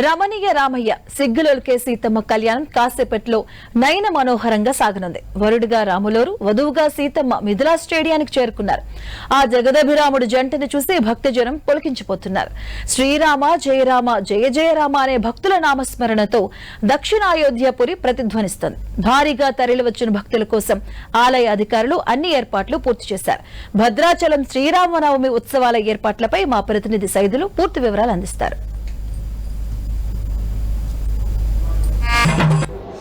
రమణీయ రామయ్య సిగ్గులొలికే సీతమ్మ కళ్యాణం కాసేపట్లో నయన మనోహరంగా సాగనుంది. వరుడిగా రాములోరు, వధువుగా సీతమ్మ మిథిలా స్టేడియానికి చేరుకున్నారు. ఆ జగదభిరాముడు జంటను చూసి భక్తజనం పులకించిపోతున్నారు. శ్రీరామ జయరామ జయ జయరామ అనే భక్తుల నామస్మరణతో దక్షిణాయోధ్యపురి ప్రతిధ్వనిస్తోంది. భారీగా తరలివచ్చిన భక్తుల కోసం ఆలయ అధికారులు అన్ని ఏర్పాట్లు పూర్తి చేశారు. భద్రాచలం శ్రీరామనవమి ఉత్సవాల ఏర్పాట్లపై మా ప్రతినిధి సైదులు పూర్తి వివరాలు అందిస్తారు.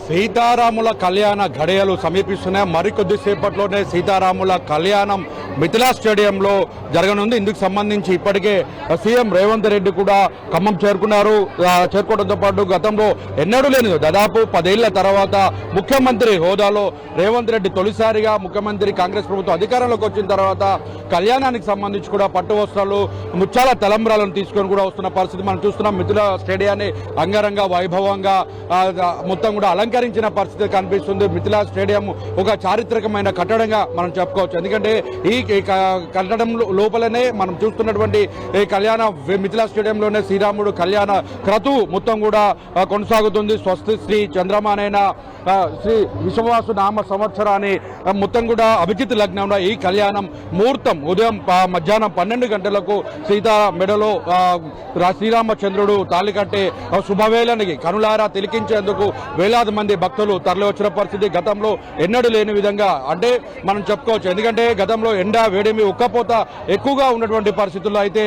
సీతారాముల కళ్యాణ ఘడియలు సమీపిస్తున్నాయి. మరికొద్దిసేపట్లోనే సీతారాముల కళ్యాణం మిథిలా స్టేడియంలో జరగనుంది. ఇందుకు సంబంధించి ఇప్పటికే సీఎం రేవంత్ రెడ్డి కూడా ఖమ్మం చేరుకోవడంతో పాటు గతంలో ఎన్నడూ లేని దాదాపు 10 ఏళ్ల తర్వాత ముఖ్యమంత్రి హోదాలో రేవంత్ రెడ్డి తొలిసారిగా ముఖ్యమంత్రి కాంగ్రెస్ ప్రభుత్వం అధికారంలోకి వచ్చిన తర్వాత కళ్యాణానికి సంబంధించి కూడా పట్టు వస్త్రాలు, ముత్యాల తలంబ్రాలను తీసుకొని కూడా వస్తున్న పరిస్థితి మనం చూస్తున్నాం. మిథిలా స్టేడియాన్ని అంగరంగ వైభవంగా మొత్తం కూడా అలంకరించిన పరిస్థితి కనిపిస్తుంది. మిథిలా స్టేడియం ఒక చారిత్రకమైన కట్టడంగా మనం చెప్పుకోవచ్చు. ఎందుకంటే ఈ కట్టడం లోపలనే మనం చూస్తున్నటువంటి కళ్యాణ మిథిలా స్టేడియంలోనే శ్రీరాముడు కళ్యాణ క్రతువు మొత్తం కూడా కొనసాగుతుంది. స్వస్తి శ్రీ చంద్రమానైన శ్రీ విశ్వవాసు నామ సంవత్సరాన్ని మొత్తం కూడా అభిజిత్ లగ్నంలో ఈ కళ్యాణం ముహూర్తం ఉదయం మధ్యాహ్నం 12 గంటలకు సీతా మెడలో శ్రీరామచంద్రుడు తాళి కట్టే శుభవేళనికి కనులారా తిలకించేందుకు వేలాది మంది భక్తులు తరలి వచ్చిన పరిస్థితి గతంలో ఎన్నడూ లేని విధంగా అంటే మనం చెప్పుకోవచ్చు. ఎందుకంటే గతంలో ఎండ వేడిమి ఉక్కపోత ఎక్కువగా ఉన్నటువంటి పరిస్థితుల్లో అయితే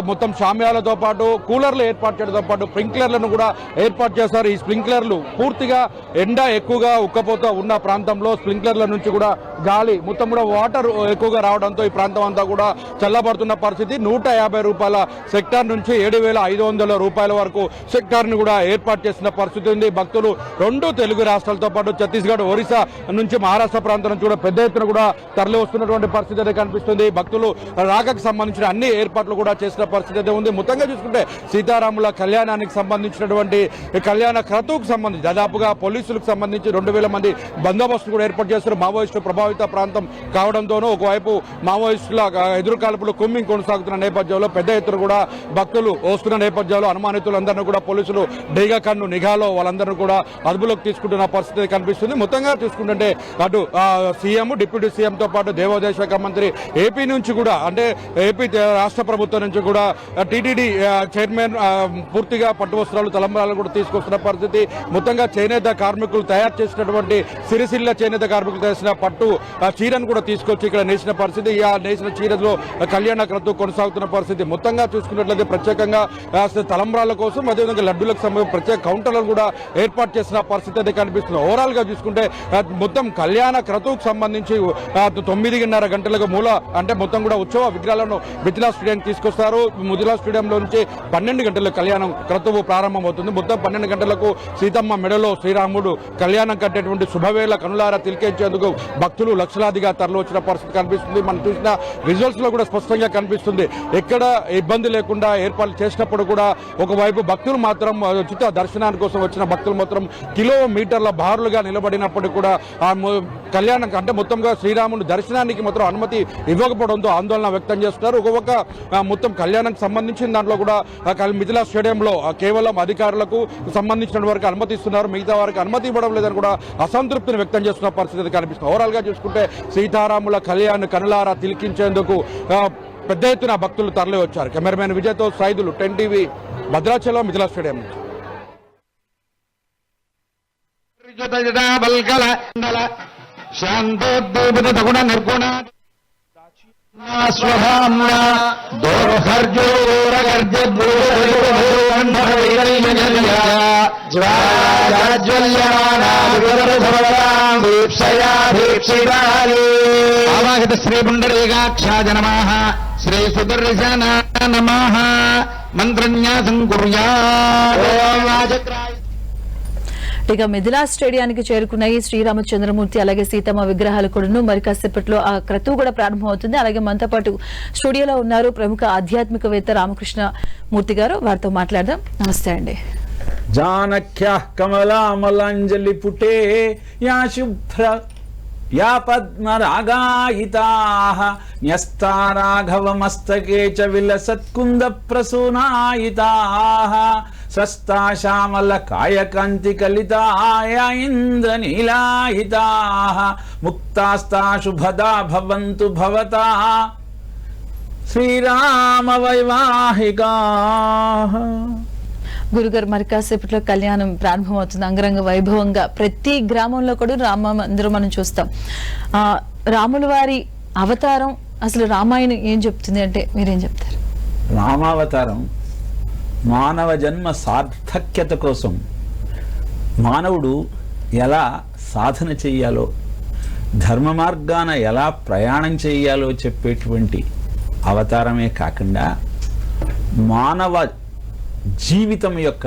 మొత్తం షామ్యాలతో పాటు కూలర్లు ఏర్పాటు చేయడంతో పాటు స్ప్రింక్లర్లను కూడా ఏర్పాటు చేశారు. ఈ స్ప్రింక్లర్లు పూర్తిగా ఎండ ఎక్కువగా ఉక్కపోత ఉన్న ప్రాంతంలో స్ప్రింక్లర్ల నుంచి కూడా గాలి మొత్తం కూడా వాటర్ ఎక్కువగా రావడంతో ఈ ప్రాంతం అంతా కూడా చల్లబడుతున్న పరిస్థితి. 150 రూపాయల సెక్టార్ నుంచి 7,500 రూపాయల వరకు సెక్టార్ ను కూడా ఏర్పాటు చేసిన పరిస్థితి ఉంది. భక్తులు 2 తెలుగు రాష్ట్రాలతో పాటు ఛత్తీస్గఢ్, ఒరిస్సా నుంచి మహారాష్ట్ర ప్రాంతం నుంచి కూడా పెద్ద ఎత్తున కూడా తరలి వస్తున్నటువంటి పరిస్థితి అయితే కనిపిస్తుంది. భక్తులు రాకకు సంబంధించిన అన్ని ఏర్పాట్లు కూడా చేసిన పరిస్థితి అయితే ఉంది. మొత్తంగా చూసుకుంటే సీతారాముల కళ్యాణానికి సంబంధించినటువంటి కళ్యాణ క్రతువుకు సంబంధించి దాదాపుగా పోలీసులకు సంబంధించి 2,000 మంది బందోబస్తు కూడా ఏర్పాటు చేస్తారు. మావోయిస్టు ప్రభావిత ప్రాంతం కావడంతోనూ ఒకవైపు మావోయిస్టుల ఎదురుకాల్పులు కుమ్మింగ్ కొనసాగుతున్న నేపథ్యంలో పెద్ద ఎత్తున కూడా భక్తులు వస్తున్న నేపథ్యంలో అనుమానితులందరినీ కూడా పోలీసులు డేగా కన్ను నిఘాలో వాళ్ళందరూ కూడా అదుపులోకి తీసుకుంటున్న పరిస్థితి కనిపిస్తుంది. మొత్తంగా చూసుకుంటుంటే అటు సీఎం, డిప్యూటీ సీఎంతో పాటు దేవాదాయ శాఖ మంత్రి ఏపీ నుంచి కూడా అంటే ఏపీ రాష్ట్ర ప్రభుత్వం నుంచి కూడా టీటీడీ చైర్మన్ పూర్తిగా పట్టు వస్త్రాలు, తలంబ్రాలు కూడా తీసుకొస్తున్న పరిస్థితి. మొత్తంగా చేనేత కార్మికులు తయారు చేసినటువంటి సిరిసిల్ల చేనేత కార్మికులు చేసిన పట్టు చీరను కూడా తీసుకొచ్చి ఇక్కడ నేసిన పరిస్థితి. ఆ నేసిన చీరలో కళ్యాణ క్రతువు కొనసాగుతున్న పరిస్థితి. మొత్తంగా చూసుకున్నట్లయితే ప్రత్యేకంగా తలంబ్రాల కోసం అదేవిధంగా లడ్డూలకు సంబంధించి ప్రత్యేక కౌంటర్లను కూడా ఏర్పాటు చేసిన పరిస్థితి అయితే కనిపిస్తుంది. ఓవరాల్ గా చూసుకుంటే మొత్తం కళ్యాణ క్రతువుకు సంబంధించి 9:30 గంటలకు అంటే మొత్తం కూడా ఉత్సవ విగ్రహాలను మిథిలా స్టేడియం తీసుకొస్తారు. మిథిలా స్టేడియంలో నుంచి 12 గంటలకు కళ్యాణం క్రతువు ప్రారంభమవుతుంది. మొత్తం 12 గంటలకు సీతమ్మ మెడలో శ్రీరాముడు కళ్యాణం కట్టేటువంటి శుభవేళ కనులారా తిలకించేందుకు భక్తులు లక్షలాదిగా తరలి వచ్చిన పరిస్థితి కనిపిస్తుంది. మనం చూసిన విజువల్స్ లో కూడా స్పష్టంగా కనిపిస్తుంది. ఎక్కడ ఇబ్బంది లేకుండా ఏర్పాట్లు చేసినప్పుడు కూడా ఒకవైపు భక్తులు మాత్రం ఉచిత దర్శనానికి కోసం వచ్చిన భక్తులు మాత్రం కిలోమీటర్ల బారులుగా నిలబడినప్పటికీ కూడా కళ్యాణం అంటే మొత్తంగా శ్రీరాముని దర్శనానికి మాత్రం అనుమతి ఇవ్వకపోవడంతో ఆందోళన వ్యక్తం చేస్తున్నారు. ఒక్కొక్క మొత్తం కళ్యాణానికి సంబంధించిన దాంట్లో కూడా మిథిలా స్టేడియంలో కేవలం అధికారులకు సంబంధించిన వరకు అనుమతి ఇస్తున్నారు, మిగతా వారికి అనుమతి ఇవ్వడం లేదని కూడా అసంతృప్తిని వ్యక్తం చేస్తున్న పరిస్థితి కనిపిస్తుంది. ఓవరాల్ గా చూసుకుంటే సీతారాముల కళ్యాణ్ కనులారా తిలకించేందుకు పెద్ద ఎత్తున భక్తులు తరలి వచ్చారు. కెమెరామెన్ విజయ్తో సైదులు, 10 టీవీ, భద్రాచలం, మిథిలా స్టేడియం. శాంతోద్దీపన నిర్గుణ ఆవాహిత శ్రీ పుండరీకాక్షాయ నమః, శ్రీ సుదర్శనాయ నమః. మంత్రన్యాసం కుర్యాత్. ఇక మిథిలా స్టేడియానికి చేరుకున్న ఈ శ్రీరామచంద్రమూర్తి అలాగే సీతమ్మ విగ్రహాలు కూడా మరి కాసేపట్లో ఆ క్రతువు కూడా ప్రారంభమవుతుంది. అలాగే మనతో పాటు స్టూడియోలో ఉన్నారు ప్రముఖ ఆధ్యాత్మికవేత్త రామకృష్ణ మూర్తి గారు. వారితో మాట్లాడదాం. నమస్తే అండి. జానక్య కమలామలాంజలి పుటే యా శుభ్ర యా పద్మరాగాయితాః న్యస్తా రాఘవమస్తకే చ విలసత్కుంద ప్రసూనాయితాః స్వస్తా శ్యామల కాయకాంతి కలితాయ ఇంద్రనీలాయితాః ముక్తాస్తా శుభదా భవంతు భవతా శ్రీరామ వైవాహికాః. గురుగారు మరి కాసేపట్లో కళ్యాణం ప్రారంభమవుతుంది అంగరంగ వైభవంగా. ప్రతి గ్రామంలో కూడా రామ మందిరం మనం చూస్తాం. రాముల వారి అవతారం అసలు రామాయణం ఏం చెప్తుంది అంటే మీరేం చెప్తారు? రామావతారం మానవ జన్మ సార్థక్యత కోసం మానవుడు ఎలా సాధన చెయ్యాలో, ధర్మ మార్గాన ఎలా ప్రయాణం చెయ్యాలో చెప్పేటువంటి అవతారమే కాకుండా మానవ జీవితం యొక్క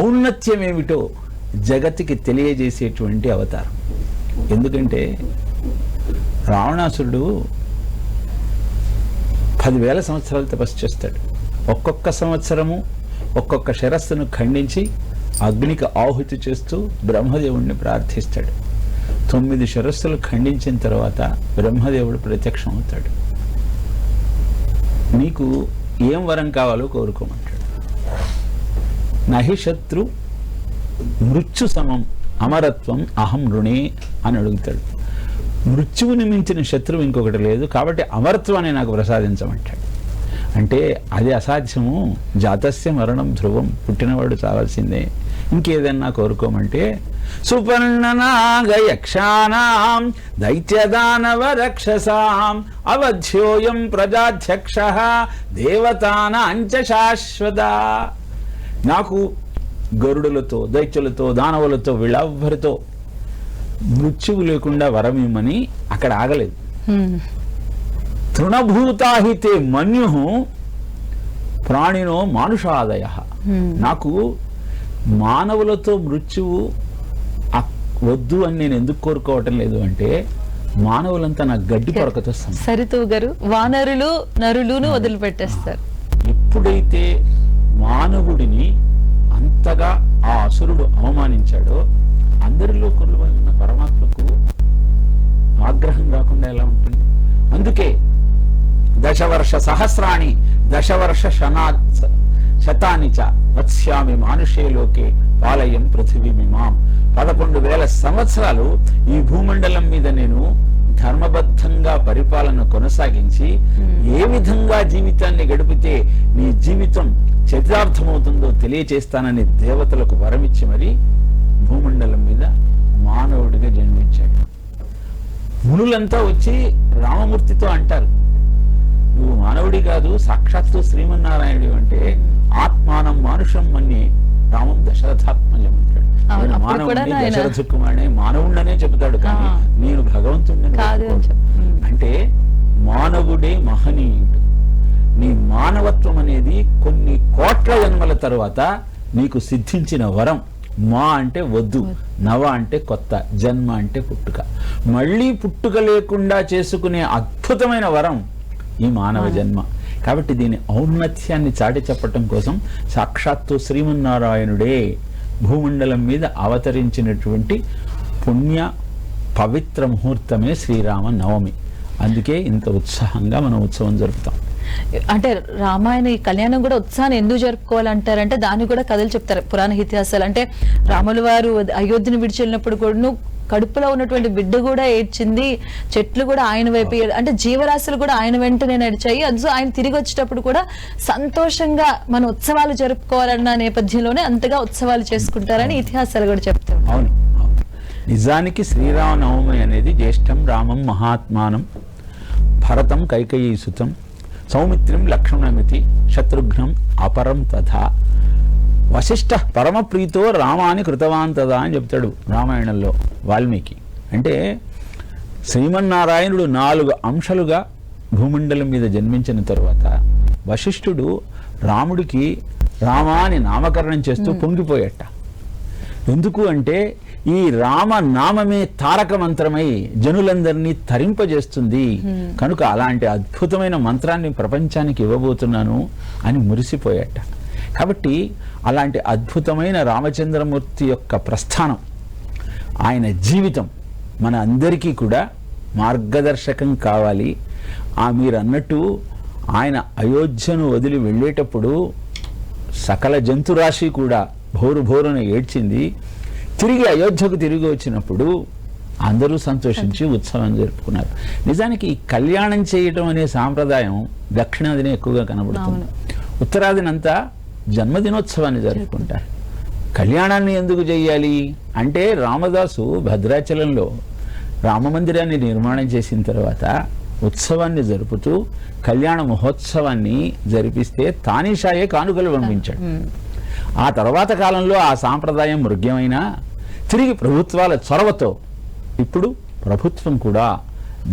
ఔన్నత్యం ఏమిటో జగత్తుకి తెలియజేసేటువంటి అవతారం. ఎందుకంటే రావణాసురుడు 10,000 సంవత్సరాలు తపస్సు చేస్తాడు. ఒక్కొక్క సంవత్సరము ఒక్కొక్క శిరస్సును ఖండించి అగ్నికి ఆహుతి చేస్తూ బ్రహ్మదేవుడిని ప్రార్థిస్తాడు. 9 శిరస్సులు ఖండించిన తర్వాత బ్రహ్మదేవుడు ప్రత్యక్షం అవుతాడు. నీకు ఏం వరం కావాలో కోరుకోమంటాడు. నహి శత్రు మృత్యు సమం అమరత్వం అహం రుణే అని అడుగుతాడు. మృత్యువుని మించిన శత్రువు ఇంకొకటి లేదు, కాబట్టి అమరత్వాన్ని నాకు ప్రసాదించమంటాడు. అంటే అది అసాధ్యము, జాతస్య మరణం ధ్రువం, పుట్టినవాడు చావాల్సిందే. ఇంకేదన్నా కోరుకోమంటే సుపర్ణనాగయక్షానాం దైత్యదానవ రక్షసాం అవధ్యోయం ప్రజాధ్యక్షః దేవతానాంచ శాశ్వత. నాకు గరుడులతో, దైత్యులతో, దానవులతో, వీళ్ళెవ్వరితో మృత్యువు లేకుండా వరం ఇమ్మని అక్కడ ఆగలేదు. తృణభూతాహితే మన్యు ప్రాణినో మానుషాదయ. నాకు మానవులతో మృత్యువు వద్దు అని నేను ఎందుకు కోరుకోవటం లేదు అంటే మానవులంతా నా గడ్డి పొరకతో సరితూ గారు వానరులు నరులును వదిలిపెట్టేస్తారు. ఎప్పుడైతే మానవుడిని అంతగా ఆ అసురుడు అవమానించాడో అందరిలో కొలువై ఉన్న పరమాత్మకు ఆగ్రహం రాకుండా ఎలా ఉంటుంది? అందుకే దశవర్ష సహస్రాణి దశవర్ష శతాని చ వత్స్యామి మానుషే లోకే పాలయం పృథివీమిమాం. 11,000 సంవత్సరాలు ఈ భూమండలం మీద నేను ధర్మబద్ధంగా పరిపాలన కొనసాగించి ఏ విధంగా జీవితాన్ని గడిపితే నీ జీవితం చరితార్థమవుతుందో తెలియచేస్తానని దేవతలకు వరమిచ్చి మరి భూమండలం మీద మానవుడిగా జన్మించాడు. మునులంతా వచ్చి రామమూర్తితో అంటారు, నువ్వు మానవుడి కాదు, సాక్షాత్తు శ్రీమన్నారాయణుడు. అంటే ఆత్మానం మానుషం మన్యే రామం దశరథాత్మజం అంటాడు. మానవుడిని దశరథ కుమారుడే మానవుడనే చెబుతాడు, కానీ నేను భగవంతుడిని అంటే మానవుడే మహనీయుడు. నీ మానవత్వం అనేది కొన్ని కోట్ల జన్మల తర్వాత నీకు సిద్ధించిన వరం. మా అంటే వద్దు, నవ అంటే కొత్త, జన్మ అంటే పుట్టుక. మళ్ళీ పుట్టుక లేకుండా చేసుకునే అద్భుతమైన వరం ఈ మానవ జన్మ. కాబట్టి దీని ఔన్నత్యాన్ని చాటి చెప్పటం కోసం సాక్షాత్తు శ్రీమన్నారాయణుడే భూమండలం మీద అవతరించినటువంటి పుణ్య పవిత్ర ముహూర్తమే శ్రీరామ నవమి. అందుకే ఇంత ఉత్సాహంగా మనం ఉత్సవం జరుపుతాం. అంటే రామాయణ ఈ కళ్యాణం కూడా ఉత్సాహాన్ని ఎందుకు జరుపుకోవాలంటారంటే దాన్ని కూడా కథలు చెప్తారు పురాణ ఇతిహాసాలు. అంటే రాములు వారు అయోధ్యను విడిచెళ్ళినప్పుడు కూడా కడుపులో ఉన్నటువంటి బిడ్డ కూడా ఏడ్చింది, చెట్లు కూడా ఆయన వైపు, అంటే జీవరాశులు కూడా ఆయన వెంటనే నడిచాయి. అందులో ఆయన తిరిగి వచ్చేటప్పుడు కూడా సంతోషంగా మన ఉత్సవాలు జరుపుకోవాలన్న నేపథ్యంలోనే అంతగా ఉత్సవాలు చేసుకుంటారని ఇతిహాసాలు కూడా చెప్తారు. అవును, నిజానికి శ్రీరామనవమి అనేది జ్యేష్టం రామం మహాత్మానం భరతం కైకేయీసుతం సౌమిత్రం లక్ష్మణమితి శత్రుఘ్నం అపరం తథా వశిష్ఠ పరమప్రీతో రామాని కృతవాన్ తదా అని చెప్తాడు రామాయణంలో వాల్మీకి. అంటే శ్రీమన్నారాయణుడు 4 అంశాలుగా భూమండలం మీద జన్మించిన తరువాత వశిష్ఠుడు రాముడికి రామాని నామకరణం చేస్తూ పొంగిపోయట. ఎందుకు అంటే ఈ రామనామమే తారక మంత్రమై జనులందరినీ తరింపజేస్తుంది కనుక అలాంటి అద్భుతమైన మంత్రాన్ని ప్రపంచానికి ఇవ్వబోతున్నాను అని మురిసిపోయట. కాబట్టి అలాంటి అద్భుతమైన రామచంద్రమూర్తి యొక్క ప్రస్థానం, ఆయన జీవితం మన అందరికీ కూడా మార్గదర్శకం కావాలి. మీరు అన్నట్టు ఆయన అయోధ్యను వదిలి వెళ్ళేటప్పుడు సకల జంతురాశి కూడా భోరు భోరున ఏడ్చింది. తిరిగి అయోధ్యకు తిరిగి వచ్చినప్పుడు అందరూ సంతోషించి ఉత్సవం జరుపుకున్నారు. నిజానికి ఈ కళ్యాణం చేయటం అనే సాంప్రదాయం దక్షిణాదినే ఎక్కువగా కనబడుతుంది. ఉత్తరాదినంతా జన్మదినోత్సవాన్ని జరుపుకుంటారు. కళ్యాణాన్ని ఎందుకు చేయాలి అంటే, రామదాసు భద్రాచలంలో రామమందిరాన్ని నిర్మాణం చేసిన తర్వాత ఉత్సవాన్ని జరుపుతూ కళ్యాణ మహోత్సవాన్ని జరిపిస్తే తానీషాయే కానుకలు పంపించాడు. ఆ తర్వాత కాలంలో ఆ సాంప్రదాయం మృగ్యమైన తిరిగి ప్రభుత్వాల చొరవతో ఇప్పుడు ప్రభుత్వం కూడా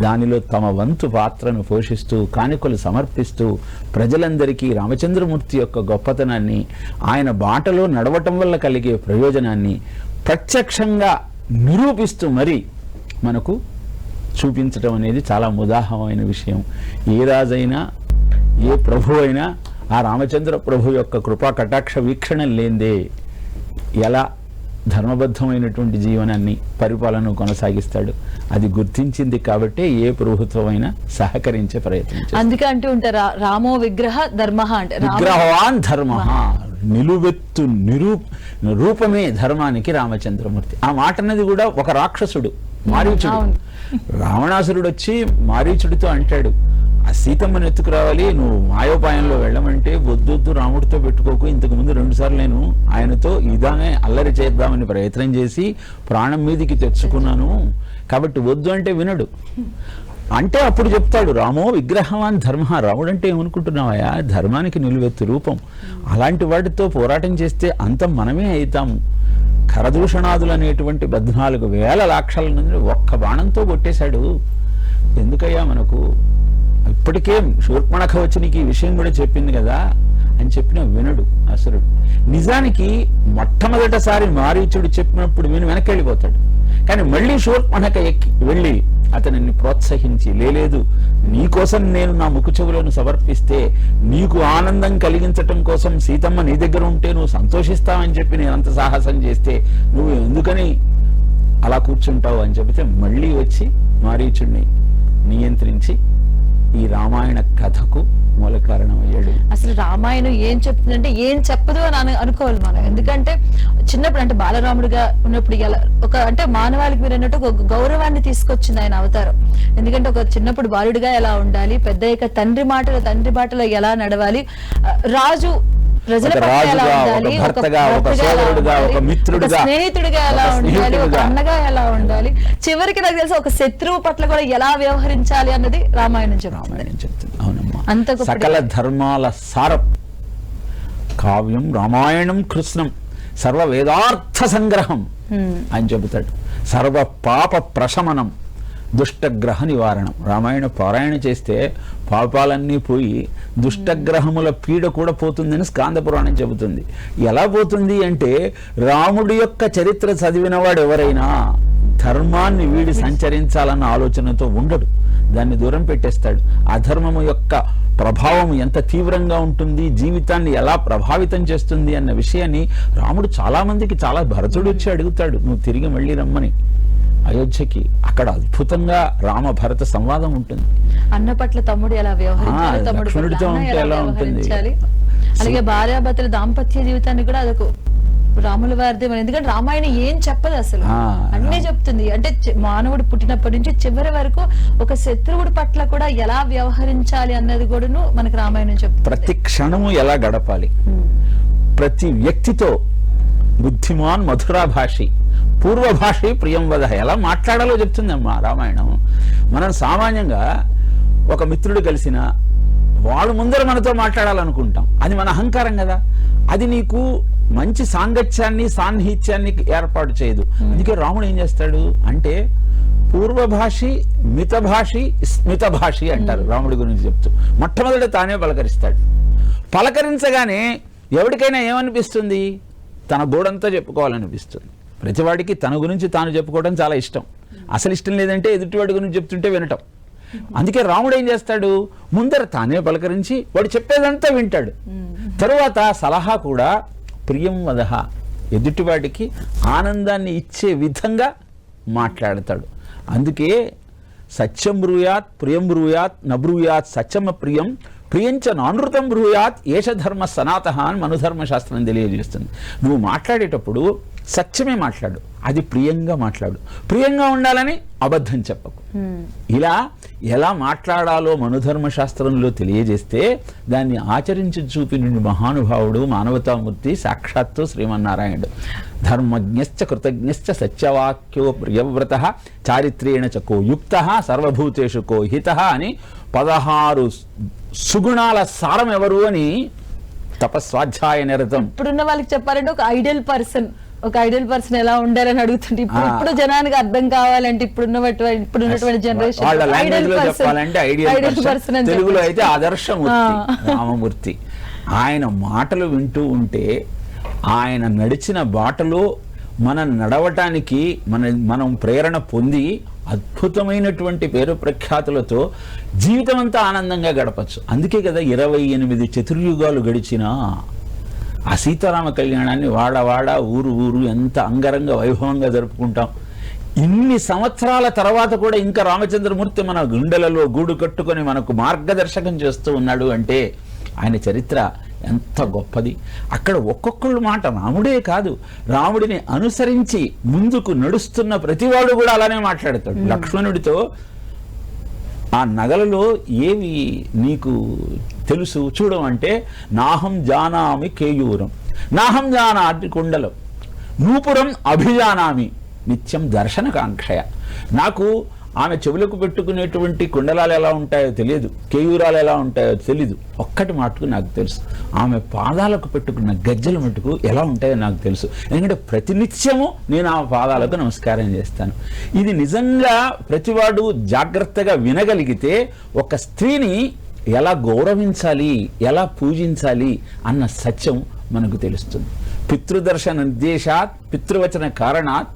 దానిలో తమ వంతు పాత్రను పోషిస్తూ కానుకలు సమర్పిస్తూ ప్రజలందరికీ రామచంద్రమూర్తి యొక్క గొప్పతనాన్ని, ఆయన బాటలో నడవటం వల్ల కలిగే ప్రయోజనాన్ని ప్రత్యక్షంగా నిరూపిస్తూ మరి మనకు చూపించటం అనేది చాలా ముదాహమైన విషయం. ఏ రాజైనా ఏ ప్రభు అయినా ఆ రామచంద్ర ప్రభు యొక్క కృపా కటాక్ష వీక్షణ లేందే ఎలా ధర్మబద్ధమైనటువంటి జీవనాన్ని పరిపాలన కొనసాగిస్తాడు. అది గుర్తించింది కాబట్టే ఏ ప్రభుత్వమైనా సహకరించే ప్రయత్నం. అందుకే అంటూ ఉంటారు రామో విగ్రహ ధర్మ అంటే, విగ్రహవాన్ ధర్మ, నిలువెత్తు రూపమే ధర్మానికి రామచంద్రమూర్తి. ఆ మాట అన్నది కూడా ఒక రాక్షసుడు మారీచుడు, రావణాసురుడు వచ్చి మారీచుడితో అంటాడు, ఆ సీతమ్మను ఎత్తుకురావాలి, నువ్వు మాయోపాయంలో వెళ్ళమంటే వద్దొద్దు, రాముడితో పెట్టుకోకు, ఇంతకుముందు 2 సార్లు నేను ఆయనతో ఇదానే అల్లరి చేద్దామని ప్రయత్నం చేసి ప్రాణం మీదికి తెచ్చుకున్నాను, కాబట్టి వద్దు అంటే వినడు. అంటే అప్పుడు చెప్తాడు, రామో విగ్రహవాన్ ధర్మ. రాముడు అంటే ఏమనుకుంటున్నావా, ధర్మానికి నిలువెత్తు రూపం. అలాంటి వాటితో పోరాటం చేస్తే అంతం మనమే అవుతాము. ఖరదూషణాదులు అనేటువంటి 14,000 లాక్షల నుండి ఒక్క బాణంతో కొట్టేశాడు. ఎందుకయ్యా మనకు, ఇప్పటికే శూర్పణఖ వచ్చి నీకు ఈ విషయం కూడా చెప్పింది కదా అని చెప్పిన వినడు అసురుడు. నిజానికి మొట్టమొదటిసారి మారీచుడు చెప్పినప్పుడు వెనక్కి వెళ్ళిపోతాడు. కానీ మళ్ళీ శూర్పణఖ ఎక్కి వెళ్ళి అతనిని ప్రోత్సహించి, లేదు నీకోసం నేను నా ముక్కు చెవులను సమర్పిస్తే నీకు ఆనందం కలిగించటం కోసం సీతమ్మ నీ దగ్గర ఉంటే నువ్వు సంతోషిస్తావని చెప్పి నేను అంత సాహసం చేస్తే నువ్వు ఎందుకని అలా కూర్చుంటావు అని చెబితే మళ్ళీ వచ్చి మారీచుడిని నియంత్రించి ఈ రామాయణ కథకు మూల కారణమయ్యాడు. అసలు రామాయణం ఏం చెప్తుందంటే ఏం చెప్పదు అని అనుకోవాలి మనం. ఎందుకంటే చిన్నప్పుడు అంటే బాలరాముడిగా ఉన్నప్పుడు ఎలా ఒక అంటే మానవాళికి మీరు అన్నట్టు ఒక గౌరవాన్ని తీసుకొచ్చింది ఆయన అవతారం. ఎందుకంటే ఒక చిన్నప్పుడు బాలుడిగా ఎలా ఉండాలి, పెద్ద తండ్రి బాటలో ఎలా నడవాలి, రాజు ప్రజల పట్ల ఎలా ఉండాలి, ఒక స్నేహితుడిగా ఎలా ఉండాలి, ఒక అన్నగా ఎలా ఉండాలి, చివరికి నాకు తెలిసి ఒక శత్రువు పట్ల కూడా ఎలా వ్యవహరించాలి అన్నది రామాయణం చెప్తుంది. అవునమ్మా, సకల ధర్మాల సారం కావ్యం రామాయణం కృష్ణం సర్వ వేదార్థ సంగ్రహం అని చెబుతాడు. సర్వ పాప ప్రశమనం దుష్టగ్రహ నివారణం. రామాయణ పారాయణ చేస్తే పాపాలన్నీ పోయి దుష్టగ్రహముల పీడ కూడా పోతుందని స్కాంద పురాణం చెబుతుంది. ఎలా పోతుంది అంటే, రాముడి యొక్క చరిత్ర చదివినవాడు ఎవరైనా ధర్మాన్ని వీడి సంచరించాలన్న ఆలోచనతో ఉండడు, దాన్ని దూరం పెట్టేస్తాడు. అధర్మము యొక్క ప్రభావం ఎంత తీవ్రంగా ఉంటుంది, జీవితాన్ని ఎలా ప్రభావితం చేస్తుంది అన్న విషయాన్ని రాముడు చాలా మందికి, చాలా భరతుడు వచ్చి అడుగుతాడు, నువ్వు తిరిగి మళ్ళీ రమ్మని అయోధ్యకి. అక్కడ అద్భుతంగా రామ భరత సంవాదం ఉంటుంది. అన్న పట్ల తమ్ముడు ఎలా వ్యవహరించాలి, తమ్ముడితో ఉంటే ఎలా ఉంటుంది, అలాగే భార్యాభర్తల దాంపత్య జీవితాన్ని కూడా అదొక రాముల వారిదే. ఎందుకంటే రామాయణం ఏం చెప్పదు, అసలు అన్నీ చెప్తుంది. అంటే మానవుడు పుట్టినప్పటి నుంచి చివరి వరకు ఒక శత్రువుడి పట్ల కూడా ఎలా వ్యవహరించాలి అన్నది కూడాను మనకి రామాయణం చెప్తుంది. ప్రతి క్షణము ఎలా గడపాలి, ప్రతి వ్యక్తితో బుద్ధిమాన్ మధురాభాషి పూర్వభాషి ప్రియం వద ఎలా మాట్లాడాలో చెప్తుందమ్మా రామాయణం. మనం సామాన్యంగా ఒక మిత్రుడు కలిసిన వాడు ముందర మనతో మాట్లాడాలనుకుంటాం, అది మన అహంకారం కదా. అది నీకు మంచి సాంగత్యాన్ని సాన్నిహిత్యాన్ని ఏర్పాటు చేయదు. అందుకే రాముడు ఏం చేస్తాడు అంటే, పూర్వభాషి మితభాషి స్మితభాషి అంటారు రాముడి గురించి చెప్తూ. మొట్టమొదట తానే పలకరిస్తాడు. పలకరించగానే ఎవరికైనా ఏమనిపిస్తుంది, తన గోడంతా చెప్పుకోవాలనిపిస్తుంది. ప్రతివాడికి తన గురించి తాను చెప్పుకోవడం చాలా ఇష్టం. అసలు ఇష్టం లేదంటే ఎదుటివాడి గురించి చెప్తుంటే వినటం. అందుకే రాముడు ఏం చేస్తాడు, ముందర తానే పలకరించి వాడు చెప్పేదంతా వింటాడు. తరువాత సలహా కూడా ప్రియం వదహ, ఎదుటివాడికి ఆనందాన్ని ఇచ్చే విధంగా మాట్లాడతాడు. అందుకే సత్యం బ్రూయాత్ ప్రియం బ్రూయాత్ నబ్రూయాత్ సత్యమ ప్రియం ప్రియంచ నానృతం బ్రూయాత్ ఏష ధర్మ సనాతః అని మనుధర్మశాస్త్రం తెలియజేస్తుంది. నువ్వు మాట్లాడేటప్పుడు సత్యమే మాట్లాడు, అది ప్రియంగా మాట్లాడు, ప్రియంగా ఉండాలని అబద్ధం చెప్పకు. ఇలా ఎలా మాట్లాడాలో మనుధర్మశాస్త్రంలో తెలియజేస్తే దాన్ని ఆచరించి చూపిన మహానుభావుడు మానవతామూర్తి సాక్షాత్తు శ్రీమన్నారాయణుడు. ధర్మజ్ఞశ్చ కృతజ్ఞశ్చ సత్యవాక్యో ప్రియవ్రతః చారిత్రేణ చ కో యుక్తః సర్వభూతేషు కో హితః అని 16 సుగుణాల సారం ఎవరు అని తపస్వాధ్యాయ నిరతం. ఇప్పుడున్న వాళ్ళకి చెప్పాలంటే ఒక ఐడియల్ పర్సన్ ఎలా ఉండాలని అడుగుతుంటే ఇప్పుడు జనానికి అర్థం కావాలంటే ఇప్పుడున్నటువంటి జనరేషన్ వాళ్ళ లాంగ్వేజ్ లో చెప్పాలంటే ఐడియల్ పర్సన్, తెలుగులో అయితే ఆదర్శమూర్తి రామమూర్తి. ఆయన మాటలు వింటూ ఉంటే ఆయన నడిచిన బాటలో మనం నడవటానికి మనం ప్రేరణ పొంది అద్భుతమైనటువంటి పేరు ప్రఖ్యాతులతో జీవితం అంతా ఆనందంగా గడపచ్చు. అందుకే కదా 28 చతుర్యుగాలు గడిచినా ఆ సీతారామ కళ్యాణాన్ని వాడ ఊరు ఎంత అంగరంగ వైభవంగా జరుపుకుంటాం. ఇన్ని సంవత్సరాల తర్వాత కూడా ఇంకా రామచంద్రమూర్తి మన గుండెలలో గూడు కట్టుకొని మనకు మార్గదర్శకం చేస్తూ ఉన్నాడు అంటే ఆయన చరిత్ర ఎంత గొప్పది. అక్కడ ఒక్కొక్కళ్ళు మాట రాముడే కాదు, రాముడిని అనుసరించి ముందుకు నడుస్తున్న ప్రతివాడు కూడా అలానే మాట్లాడతాడు. లక్ష్మణుడితో ఆ నగలలో ఏవి నీకు తెలుసు చూడమంటే నాహం జానామి కేయూరం, నాహం జానామి కుండలం, నూపురం అభిజానామి నిత్యం దర్శనకాంక్షయ. నాకు ఆమె చెవులకు పెట్టుకునేటువంటి కుండలాలు ఎలా ఉంటాయో తెలియదు, కేయూరాలు ఎలా ఉంటాయో తెలీదు. ఒక్కటి మటుకు నాకు తెలుసు, ఆమె పాదాలకు పెట్టుకున్న గజ్జల మటుకు ఎలా ఉంటాయో నాకు తెలుసు. ఎందుకంటే ప్రతినిత్యము నేను ఆమె పాదాలకు నమస్కారం చేస్తాను. ఇది నిజంగా ప్రతివాడు జాగ్రత్తగా వినగలిగితే ఒక స్త్రీని ఎలా గౌరవించాలి, ఎలా పూజించాలి అన్న సత్యం మనకు తెలుస్తుంది. పితృదర్శన నిర్దేశాత్ పితృవచన కారణాత్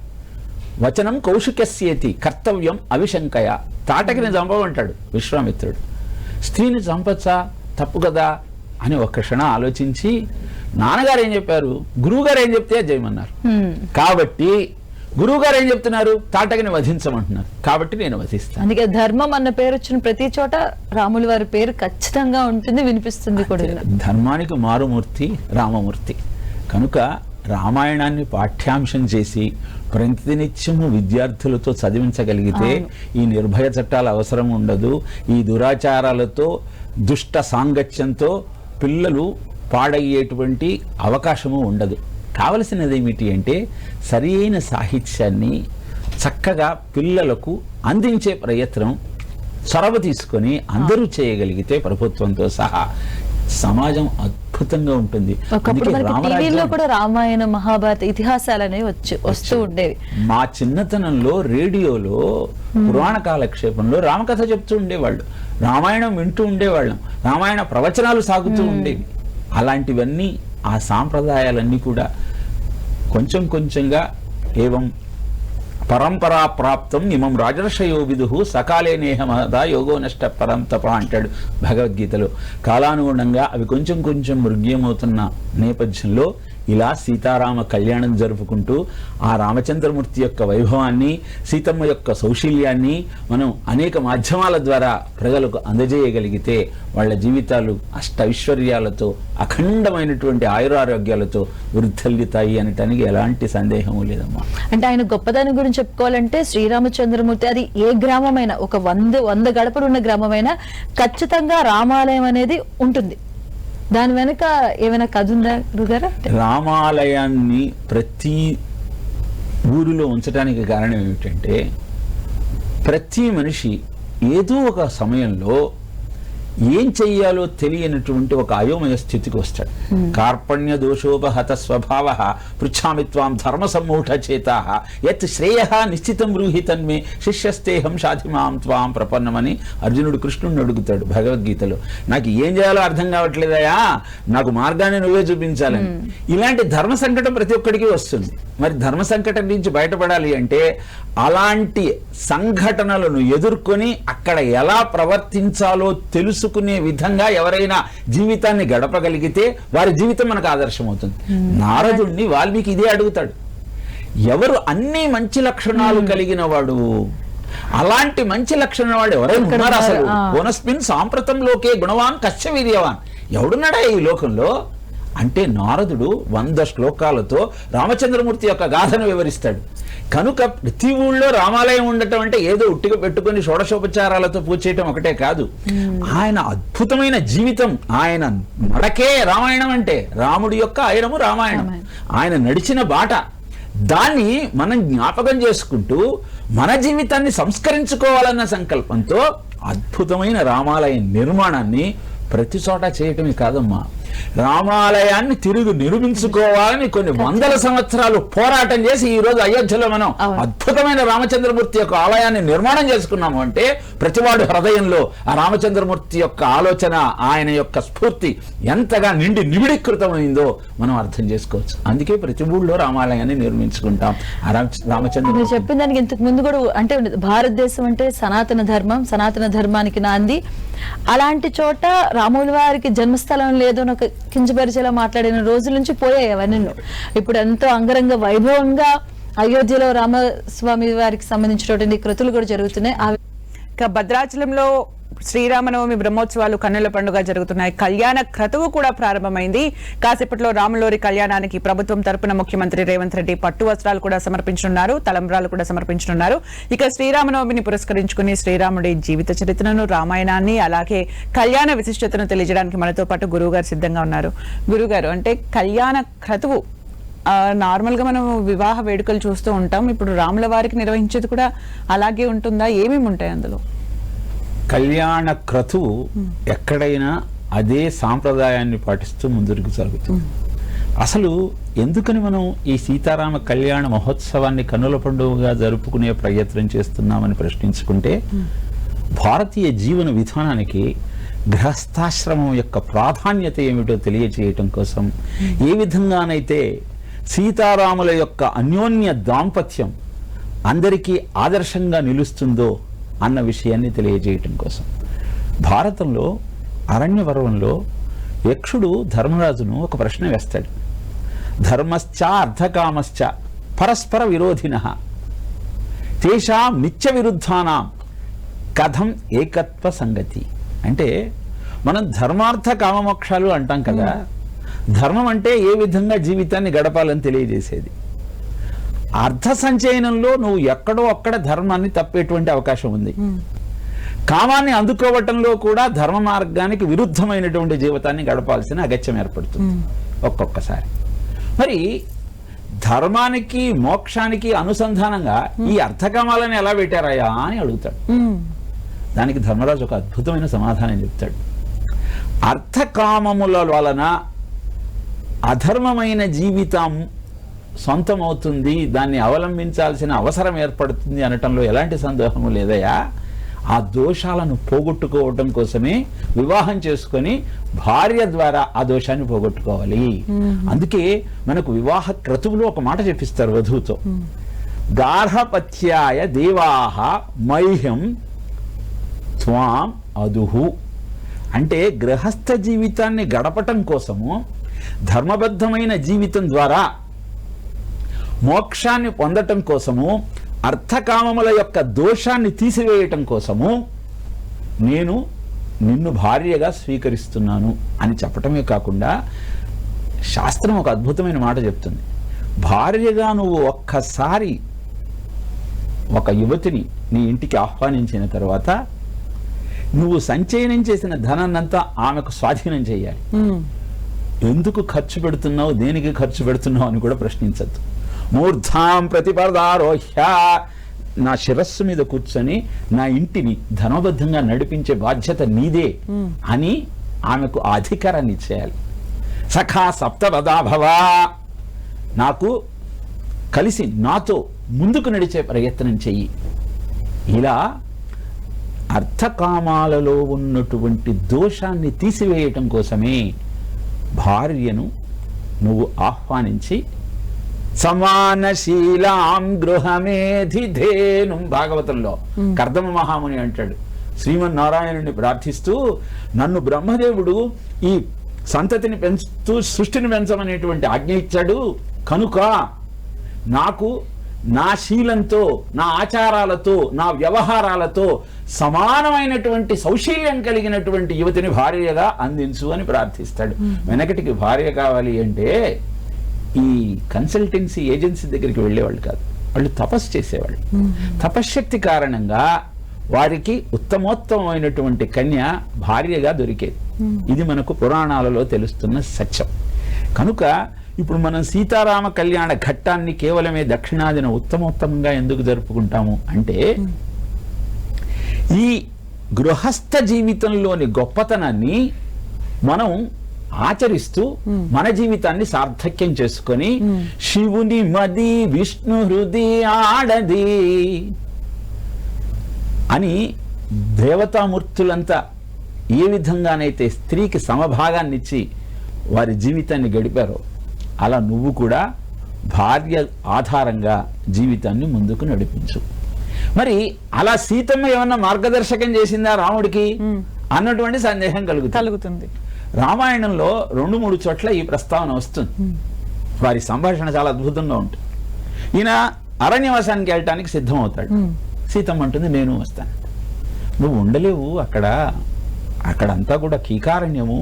వచనం కౌశికస్యేతి కర్తవ్యం అవిశంకయ. తాటకిని చంపమంటాడు విశ్వామిత్రుడు. స్త్రీని చంపచ్చా, తప్పు కదా అని ఒక్క క్షణం ఆలోచించి నాన్నగారు ఏం చెప్పారు, గురువుగారు ఏం చెప్తే చేయమన్నారు. కాబట్టి గురువుగారు ఏం చెప్తున్నారు, తాటకిని వధించమంటున్నారు, కాబట్టి నేను వధిస్తాను. అందుకే ధర్మం అన్న పేరు వచ్చిన ప్రతి చోట రాముల వారి పేరు ఖచ్చితంగా ఉంటుంది, వినిపిస్తుంది కూడా. ధర్మానికి మారుమూర్తి రామమూర్తి కనుక రామాయణాన్ని పాఠ్యాంశం చేసి ప్రతినిత్యము విద్యార్థులతో చదివించగలిగితే ఈ నిర్భయ చట్టాల అవసరం ఉండదు. ఈ దురాచారాలతో దుష్ట సాంగత్యంతో పిల్లలు పాడయ్యేటువంటి అవకాశము ఉండదు. కావలసినది ఏమిటి అంటే సరి అయిన సాహిత్యాన్ని చక్కగా పిల్లలకు అందించే ప్రయత్నం చొరవ తీసుకొని అందరూ చేయగలిగితే ప్రభుత్వంతో సహా సమాజం అద్భుతంగా ఉంటుంది. టీవీలో కూడా రామాయణ మహాభారత ఇతిహాసాలు అనేవి వస్తూ ఉండేవి. మా చిన్నతనంలో రేడియోలో పురాణ కాలక్షేపంలో రామకథ చెప్తూ ఉండేవాళ్ళు, రామాయణం వింటూ ఉండేవాళ్ళం, రామాయణ ప్రవచనాలు సాగుతూ ఉండేవి. అలాంటివన్నీ ఆ సాంప్రదాయాలన్నీ కూడా కొంచెం కొంచెంగా ఏవం పరంపరా ప్రాప్తం ఇమం రాజర్షయో విదుహు సకాలే నేహమహదా యోగో నష్ట పరం తప అంటాడు భగవద్గీతలో. కాలానుగుణంగా అవి కొంచెం కొంచెం మృగ్యమవుతున్న నేపథ్యంలో ఇలా సీతారామ కళ్యాణం జరుపుకుంటూ ఆ రామచంద్రమూర్తి యొక్క వైభవాన్ని, సీతమ్మ యొక్క సౌశీల్యాన్ని మనం అనేక మాధ్యమాల ద్వారా ప్రజలకు అందజేయగలిగితే వాళ్ళ జీవితాలు అష్టైశ్వర్యాలతో అఖండమైనటువంటి ఆయురారోగ్యాలతో వృద్ధల్లుతాయి అనటానికి ఎలాంటి సందేహము లేదమ్మా. అంటే ఆయన గొప్పదాని గురించి చెప్పుకోవాలంటే శ్రీరామచంద్రమూర్తి అది ఏ గ్రామమైనా, ఒక 100 గడపలు ఉన్న గ్రామమైనా ఖచ్చితంగా రామాలయం అనేది ఉంటుంది. దాని వెనుక ఏమైనా కథ ఉందా గురుగారు? రామాలయాన్ని ప్రతి ఊరిలో ఉంచడానికి కారణం ఏమిటంటే ప్రతి మనిషి ఏదో ఒక సమయంలో ఏం చెయ్యాలో తెలియనటువంటి ఒక అయోమయ స్థితికి వస్తాడు. కార్పణ్య దోషోపహత స్వభావ పృచ్ఛామి త్వాం ధర్మ సమ్మూఢ చేతా యత్ శ్రేయ నిశ్చితం బ్రూహి తన్మే శిష్యస్తేహం సాధిమాం త్వాం ప్రపన్నమని అర్జునుడు కృష్ణుడిని అడుగుతాడు భగవద్గీతలో. నాకు ఏం చేయాలో అర్థం కావట్లేదయా, నాకు మార్గాన్ని నువ్వే చూపించాలని. ఇలాంటి ధర్మ సంకటం ప్రతి ఒక్కడికి వస్తుంది. మరి ధర్మ సంకటం నుంచి బయటపడాలి అంటే అలాంటి సంఘటనలను ఎదుర్కొని అక్కడ ఎలా ప్రవర్తించాలో తెలుసుకునే విధంగా ఎవరైనా జీవితాన్ని గడపగలిగితే వారి జీవితం మనకు ఆదర్శం అవుతుంది. నారదుణ్ణి వాల్మీకి ఇదే అడుగుతాడు, ఎవరు అన్ని మంచి లక్షణాలు కలిగిన వాడు, అలాంటి మంచి లక్షణం వాడు ఎవరైనా ఉన్నారు అసలు? పునస్మిన్ సాంప్రతంలోకే గుణవాన్ కశ్య వీర్యవాన్, ఎవడున్నాడా ఈ లోకంలో అంటే నారదుడు 100 శ్లోకాలతో రామచంద్రమూర్తి యొక్క గాథను వివరిస్తాడు. కనుక ప్రతి ఊళ్ళో రామాలయం ఉండటం అంటే ఏదో ఉట్టిగా పెట్టుకుని షోడశోపచారాలతో పూజ చేయటం ఒకటే కాదు. ఆయన అద్భుతమైన జీవితం, ఆయన నడకే రామాయణం అంటే, రాముడి యొక్క ఆయనము రామాయణం, ఆయన నడిచిన బాట, దాన్ని మనం జ్ఞాపకం చేసుకుంటూ మన జీవితాన్ని సంస్కరించుకోవాలన్న సంకల్పంతో అద్భుతమైన రామాలయ నిర్మాణాన్ని ప్రతి చోట చేయటమే కాదమ్మా, రామాలయాన్ని తిరిగి నిర్మించుకోవాలని కొన్ని 100 సంవత్సరాలు పోరాటం చేసి ఈ రోజు అయోధ్యలో మనం అద్భుతమైన రామచంద్రమూర్తి యొక్క ఆలయాన్ని నిర్మాణం చేసుకున్నాము అంటే ప్రతివాడు హృదయంలో ఆ రామచంద్రమూర్తి యొక్క ఆలోచన, ఆయన యొక్క స్ఫూర్తి ఎంతగా నిబిడీకృతమైందో మనం అర్థం చేసుకోవచ్చు. అందుకే ప్రతి ఊళ్ళో రామాలయాన్ని నిర్మించుకుంటాం. రామచంద్ర చెప్పిన దానికి ఇంతకు ముందు కూడా అంటే భారతదేశం అంటే సనాతన ధర్మం, సనాతన ధర్మానికి నాంది. అలాంటి చోట రాముల వారికి జన్మస్థలం లేదు అని ఒక కించపరిచేలా మాట్లాడిన రోజుల నుంచి పోయాయి అవన్నీ. ఇప్పుడు ఎంతో అంగరంగ వైభవంగా అయోధ్యలో రామస్వామి వారికి సంబంధించినటువంటి కృతులు కూడా జరుగుతున్నాయి. ఇక భద్రాచలంలో శ్రీరామనవమి బ్రహ్మోత్సవాలు కన్నుల పండుగ జరుగుతున్నాయి. కళ్యాణ క్రతువు కూడా ప్రారంభమైంది. కాసేపట్లో రాములోరి కళ్యాణానికి ప్రభుత్వం తరపున ముఖ్యమంత్రి రేవంత్ రెడ్డి పట్టు వస్త్రాలు కూడా సమర్పించనున్నారు, తలంబ్రాలు కూడా సమర్పించనున్నారు. ఇక శ్రీరామనవమిని పురస్కరించుకుని శ్రీరాముడి జీవిత చరిత్రను, రామాయణాన్ని, అలాగే కళ్యాణ విశిష్టతను తెలియజేయడానికి మనతో పాటు గురువు గారు సిద్ధంగా ఉన్నారు. గురుగారు, అంటే కళ్యాణ క్రతువు నార్మల్ గా మనం వివాహ వేడుకలు చూస్తూ ఉంటాం, ఇప్పుడు రాముల వారికి నిర్వహించేది కూడా అలాగే ఉంటుందా? ఏమేమి ఉంటాయి అందులో? కళ్యాణ క్రతువు ఎక్కడైనా అదే సాంప్రదాయాన్ని పాటిస్తూ ముందుకు సాగుతుంది. అసలు ఎందుకని మనం ఈ సీతారామ కళ్యాణ మహోత్సవాన్ని కన్నుల పండుగగా జరుపుకునే ప్రయత్నం చేస్తున్నామని ప్రశ్నించుకుంటే, భారతీయ జీవన విధానానికి గృహస్థాశ్రమం యొక్క ప్రాధాన్యత ఏమిటో తెలియచేయటం కోసం, ఏ విధంగానైతే సీతారాముల యొక్క అన్యోన్య దాంపత్యం అందరికీ ఆదర్శంగా నిలుస్తుందో అన్న విషయాన్ని తెలియజేయటం కోసం. భారతంలో అరణ్యపర్వంలో యక్షుడు ధర్మరాజును ఒక ప్రశ్న వేస్తాడు. ధర్మశ్చ అర్థకామశ్చ పరస్పర విరోధినః తేషాం నిత్య విరుద్ధానాం కథం ఏకత్వ సంగతి. అంటే మనం ధర్మార్థ కామమోక్షాలు అంటాం కదా, ధర్మం అంటే ఏ విధంగా జీవితాన్ని గడపాలని తెలియజేసేది. అర్థ సంచయనంలో నువ్వు ఎక్కడో అక్కడ ధర్మాన్ని తప్పేటువంటి అవకాశం ఉంది. కామాన్ని అందుకోవటంలో కూడా ధర్మ మార్గానికి విరుద్ధమైనటువంటి జీవితాన్ని గడపాల్సిన అగత్యం ఏర్పడుతుంది ఒక్కొక్కసారి. మరి ధర్మానికి మోక్షానికి అనుసంధానంగా ఈ అర్థకామాలను ఎలా పెట్టారయ్యా అని అడుగుతాడు. దానికి ధర్మరాజు ఒక అద్భుతమైన సమాధానం చెప్తాడు. అర్థకామముల వలన అధర్మమైన జీవితం సొంతమవుతుంది, దాన్ని అవలంబించాల్సిన అవసరం ఏర్పడుతుంది అనటంలో ఎలాంటి సందేహము లేదయా. ఆ దోషాలను పోగొట్టుకోవటం కోసమే వివాహం చేసుకొని భార్య ద్వారా ఆ దోషాన్ని పోగొట్టుకోవాలి. అందుకే మనకు వివాహ క్రతువులో ఒక మాట చెప్పిస్తారు వధువుతో, గార్హపత్యాయ దేవాహ మైహం త్వాం అదుహు. అంటే గృహస్థ జీవితాన్ని గడపటం కోసము, ధర్మబద్ధమైన జీవితం ద్వారా మోక్షాన్ని పొందటం కోసము, అర్థకామముల యొక్క దోషాన్ని తీసివేయటం కోసము నేను నిన్ను భార్యగా స్వీకరిస్తున్నాను అని చెప్పటమే కాకుండా, శాస్త్రం ఒక అద్భుతమైన మాట చెప్తుంది. భార్యగా నువ్వు ఒక్కసారి ఒక యువతిని నీ ఇంటికి ఆహ్వానించిన తర్వాత నువ్వు సంచయనం చేసిన ధనాన్నంతా ఆమెకు స్వాధీనం చేయాలి. ఎందుకు ఖర్చు పెడుతున్నావు, దేనికి ఖర్చు పెడుతున్నావు అని కూడా ప్రశ్నించద్దు. మూర్ధాం ప్రతిపదారోహ్య, నా శిరస్సు మీద కూర్చొని నా ఇంటిని ధనబద్ధంగా నడిపించే బాధ్యత నీదే అని ఆమెకు ఆ అధికారాన్ని ఇచ్చేయాలి. సఖా సప్తపదాభవా, నాకు కలిసి నాతో ముందుకు నడిచే ప్రయత్నం చెయ్యి. ఇలా అర్థకామాలలో ఉన్నటువంటి దోషాన్ని తీసివేయటం కోసమే భార్యను నువ్వు ఆహ్వానించి సమానశీలాం గృహమేధిధేను. భాగవతంలో కర్దమ మహాముని అంటాడు, శ్రీమన్నారాయణుని ప్రార్థిస్తూ, నన్ను బ్రహ్మదేవుడు ఈ సంతతిని పెంచుతూ సృష్టిని పెంచమనేటువంటి ఆజ్ఞ ఇచ్చాడు, కనుక నాకు నా శీలంతో, నా ఆచారాలతో, నా వ్యవహారాలతో సమానమైనటువంటి సౌశీల్యం కలిగినటువంటి యువతిని భార్యగా అందించు అని ప్రార్థిస్తాడు. వెనకటికి భార్య కావాలి అంటే ఈ కన్సల్టెన్సీ ఏజెన్సీ దగ్గరికి వెళ్ళేవాళ్ళు కాదు, వాళ్ళు తపస్సు చేసేవాళ్ళు. తపశ్శక్తి కారణంగా వారికి ఉత్తమోత్తమైనటువంటి కన్య భార్యగా దొరికేది. ఇది మనకు పురాణాలలో తెలుస్తున్న సత్యం. కనుక ఇప్పుడు మనం సీతారామ కళ్యాణ ఘట్టాన్ని కేవలమే దక్షిణాదిన ఉత్తమోత్తమంగా ఎందుకు జరుపుకుంటాము అంటే, ఈ గృహస్థ జీవితంలోని గొప్పతనాన్ని మనం ఆచరిస్తూ మన జీవితాన్ని సార్థక్యం చేసుకొని శివుని మది విష్ణు హృది ఆడది అని దేవతామూర్తులంతా ఏ విధంగానైతే స్త్రీకి సమభాగాన్నిచ్చి వారి జీవితాన్ని గడిపారో అలా నువ్వు కూడా భార్య ఆధారంగా జీవితాన్ని ముందుకు నడిపించు. మరి అలా సీతమ్మ ఏమన్నా మార్గదర్శకం చేసిందా రాముడికి అన్నటువంటి సందేహం కలుగుతుంది. రామాయణంలో 2-3 చోట్ల ఈ ప్రస్తావన వస్తుంది. వారి సంభాషణ చాలా అద్భుతంగా ఉంటుంది. ఈయన అరణ్యవాసానికి వెళ్ళటానికి సిద్ధమవుతాడు. సీతమ్మ అంటుంది నేను వస్తాను. నువ్వు ఉండలేవు అక్కడంతా కూడా కీకారణ్యము,